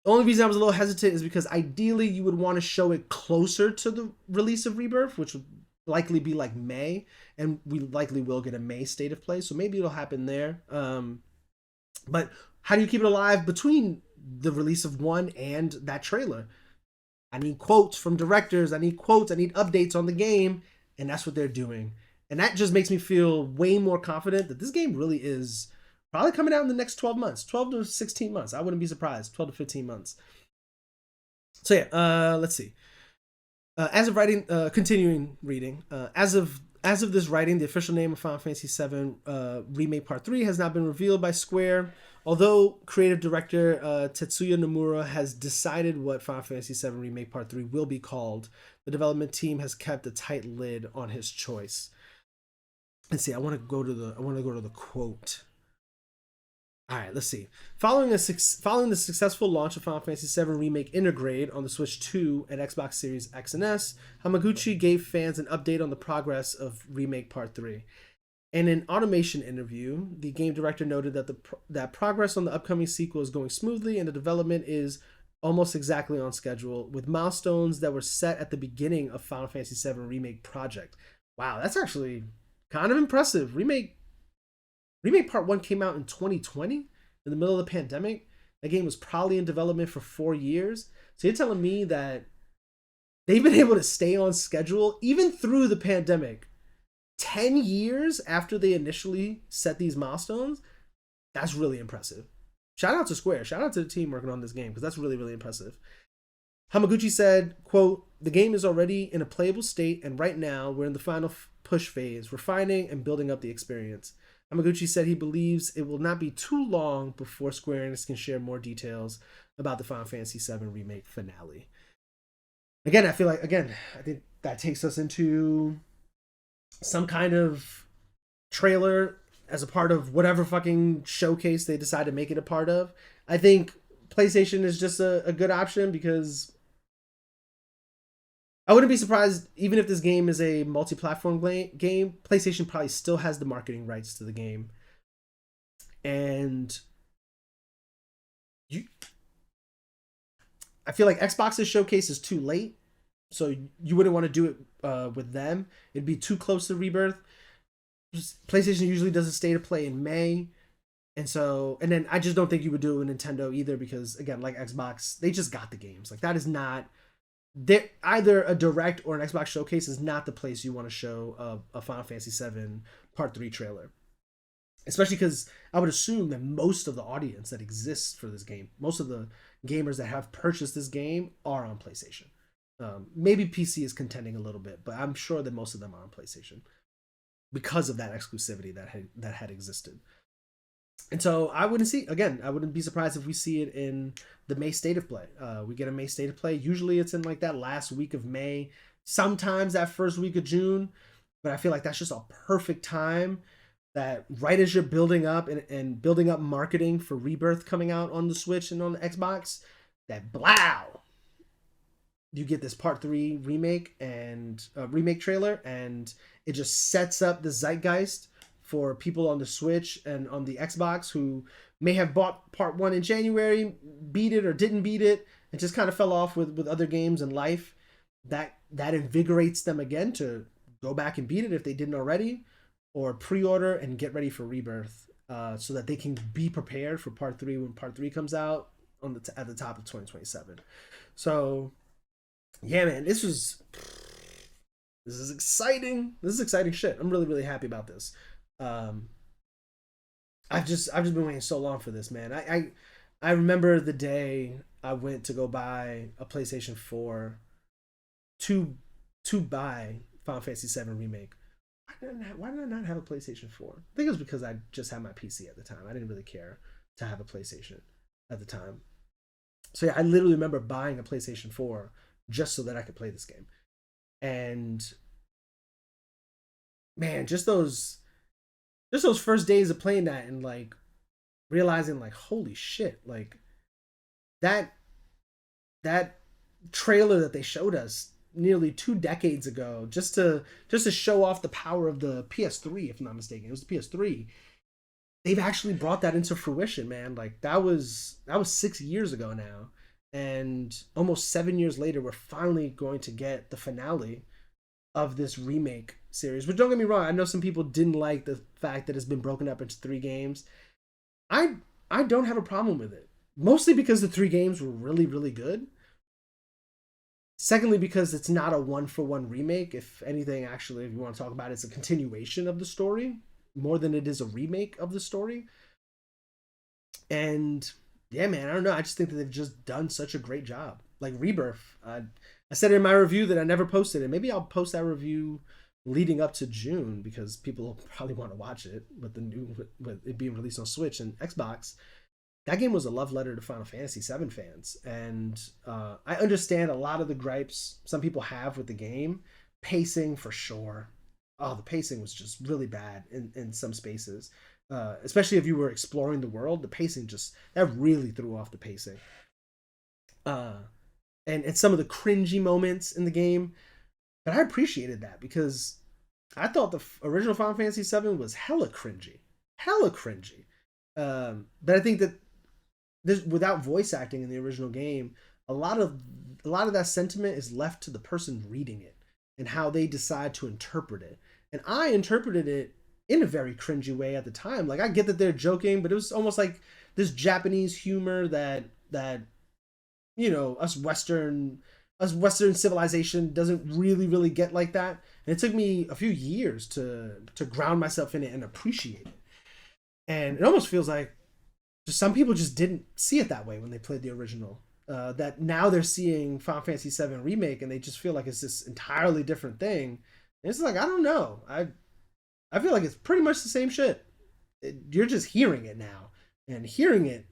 The only reason I was a little hesitant is because ideally you would want to show it closer to the release of Rebirth, which would likely be like May, and we likely will get a May State of Play, so maybe it'll happen there. But how do you keep it alive between the release of 1 and that trailer? I need quotes from directors. I need updates on the game. And that's what they're doing. And that just makes me feel way more confident that this game really is probably coming out in the next 12 months, 12 to 16 months. I wouldn't be surprised, 12 to 15 months. So yeah, let's see. As of writing, continuing reading, as of this writing, the official name of Final Fantasy VII Remake Part 3 has not been revealed by Square. Although creative director Tetsuya Nomura has decided what Final Fantasy VII Remake Part 3 will be called, the development team has kept a tight lid on his choice. Let's see. I want to go to the quote. All right, let's see. Following the successful launch of Final Fantasy VII Remake Intergrade on the Switch 2 and Xbox Series X and S, Hamaguchi gave fans an update on the progress of Remake Part 3. In an automation interview, the game director noted that that progress on the upcoming sequel is going smoothly and the development is almost exactly on schedule, with milestones that were set at the beginning of Final Fantasy VII Remake project. Wow, that's actually kind of impressive. Remake Part 1 came out in 2020, in the middle of the pandemic. That game was probably in development for 4 years. So you're telling me that they've been able to stay on schedule even through the pandemic 10 years after they initially set these milestones? That's really impressive. Shout out to Square. Shout out to the team working on this game, because that's really, really impressive. Hamaguchi said, quote, "The game is already in a playable state, and right now we're in the final push phase, refining and building up the experience." Hamaguchi said he believes it will not be too long before Square Enix can share more details about the Final Fantasy VII Remake finale. Again, I think that takes us into some kind of trailer as a part of whatever fucking showcase they decide to make it a part of. I think PlayStation is just a good option, because I wouldn't be surprised even if this game is a multi-platform game. PlayStation probably still has the marketing rights to the game. And you, I feel like Xbox's showcase is too late, so you wouldn't want to do it with them. It'd be too close to Rebirth. PlayStation usually does a state of play in May. And then I just don't think you would do it with Nintendo either because, again, like Xbox, they just got the games. Like, that is not. Either a direct or an Xbox showcase is not the place you want to show a Final Fantasy VII Part 3 trailer. Especially because I would assume that most of the audience that exists for this game, most of the gamers that have purchased this game are on PlayStation. Maybe PC is contending a little bit, but I'm sure that most of them are on PlayStation because of that exclusivity that had existed. And so I wouldn't be surprised if we see it in the May State of Play. We get a May State of Play. Usually it's in like that last week of May, sometimes that first week of June. But I feel like that's just a perfect time that right as you're building up and building up marketing for Rebirth coming out on the Switch and on the Xbox, that blow, you get this Part 3 remake and remake trailer, and it just sets up the zeitgeist for people on the Switch and on the Xbox who may have bought Part 1 in January, beat it or didn't beat it, and just kind of fell off with other games in life. That invigorates them again to go back and beat it if they didn't already, or pre-order and get ready for Rebirth so that they can be prepared for Part 3 when Part 3 comes out at the top of 2027. So, yeah, man, this is exciting. This is exciting shit. I'm really, really happy about this. I've just been waiting so long for this, man. I remember the day I went to go buy a PlayStation 4 to buy Final Fantasy 7 Remake. Why did I not have a PlayStation 4? I think it was because I just had my PC at the time. I didn't really care to have a PlayStation at the time. So yeah, I literally remember buying a PlayStation 4 just so that I could play this game. And man, just those first days of playing that and like realizing like, holy shit, like that trailer that they showed us nearly 2 decades ago just to show off the power of the PS3, if I'm not mistaken. It was the PS3. They've actually brought that into fruition, man. Like that was 6 years ago now. And almost 7 years later, we're finally going to get the finale of this remake series. But don't get me wrong, I know some people didn't like the fact that it's been broken up into 3 games. I don't have a problem with it. Mostly because the 3 games were really, really good. Secondly, because it's not a 1-for-1 remake. If anything, actually, if you want to talk about it, it's a continuation of the story more than it is a remake of the story. And yeah, man, I don't know. I just think that they've just done such a great job. Like Rebirth, I said in my review that I never posted it. Maybe I'll post that review leading up to June because people will probably want to watch it with it being released on Switch and Xbox. That game was a love letter to Final Fantasy VII fans, and I understand a lot of the gripes some people have with the game. Pacing, for sure. Oh, the pacing was just really bad in some spaces, especially if you were exploring the world. The pacing that really threw off the pacing. And some of the cringy moments in the game, but I appreciated that because I thought the original Final Fantasy VII was hella cringy. But I think that without voice acting in the original game, a lot of that sentiment is left to the person reading it and how they decide to interpret it. And I interpreted it in a very cringy way at the time. Like I get that they're joking, but it was almost like this Japanese humor that us Western civilization doesn't really get like that. And it took me a few years to ground myself in it and appreciate it. And it almost feels like just some people just didn't see it that way when they played the original. That now they're seeing Final Fantasy VII Remake and they just feel like it's this entirely different thing. And it's like, I don't know. I feel like it's pretty much the same shit. You're just hearing it now. And hearing it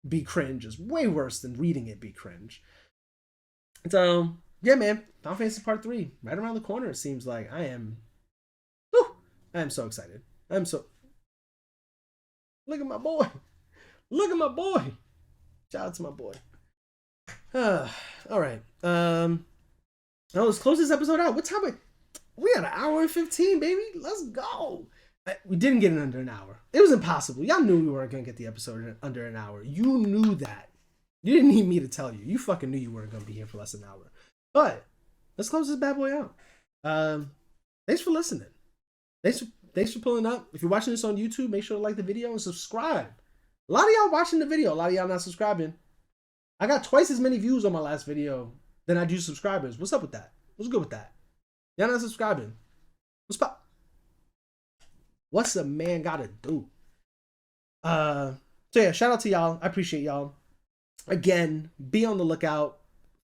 be cringe is way worse than reading it be cringe. So, yeah, man. Final Fantasy Part 3, right around the corner, it seems like. I am so excited. Look at my boy. Look at my boy. Shout out to my boy. All right. Now let's close this episode out. What time? We got an hour and 15, baby. Let's go. We didn't get it under an hour. It was impossible. Y'all knew we weren't gonna get the episode in under an hour. You knew that. You didn't need me to tell you. You fucking knew you weren't gonna be here for less than an hour. But let's close this bad boy out. Thanks for listening. Thanks for pulling up. If you're watching this on YouTube, make sure to like the video and subscribe. A lot of y'all watching the video. A lot of y'all not subscribing. I got twice as many views on my last video than I do subscribers. What's up with that? What's good with that? Y'all not subscribing. What's up? What's a man gotta do? So yeah, shout out to y'all. I appreciate y'all. Again, be on the lookout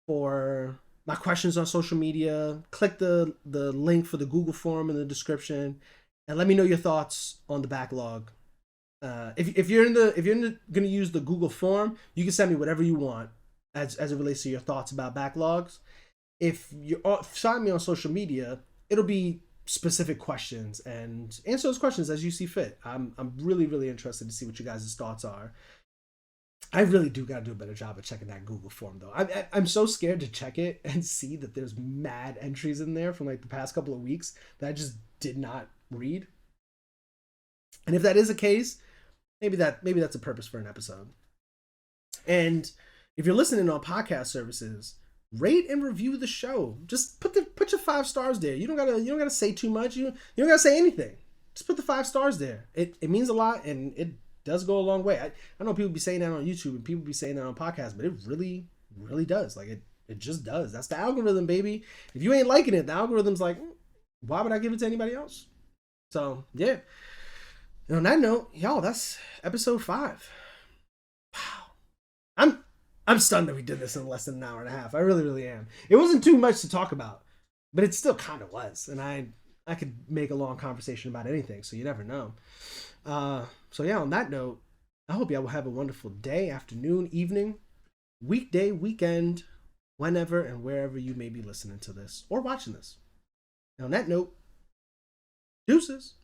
for my questions on social media. Click the link for the Google form in the description, and let me know your thoughts on the backlog. If you're gonna use the Google form, you can send me whatever you want as it relates to your thoughts about backlogs. If you sign me on social media, it'll be specific questions, and answer those questions as you see fit. I'm really interested to see what you guys' thoughts are. I really do gotta do a better job of checking that Google form though. I'm so scared to check it and see that there's mad entries in there from like the past couple of weeks that I just did not read. And if that is the case, maybe that's a purpose for an episode. And if you're listening on podcast services, rate and review the show. Just put your 5 stars there. You don't gotta say too much. You don't gotta say anything. Just put the 5 stars there. It means a lot, and it does go a long way. I know people be saying that on YouTube and people be saying that on podcasts, but it really does. Like it just does. That's the algorithm, baby. If you ain't liking it, the algorithm's like, why would I give it to anybody else? So yeah. And on that note, y'all, that's episode 5. Wow. I'm stunned that we did this in less than an hour and a half. I really am. It wasn't too much to talk about, but it still kind of was. And I could make a long conversation about anything, so you never know. So yeah, on that note, I hope y'all will have a wonderful day, afternoon, evening, weekday, weekend, whenever and wherever you may be listening to this or watching this. And on that note, deuces.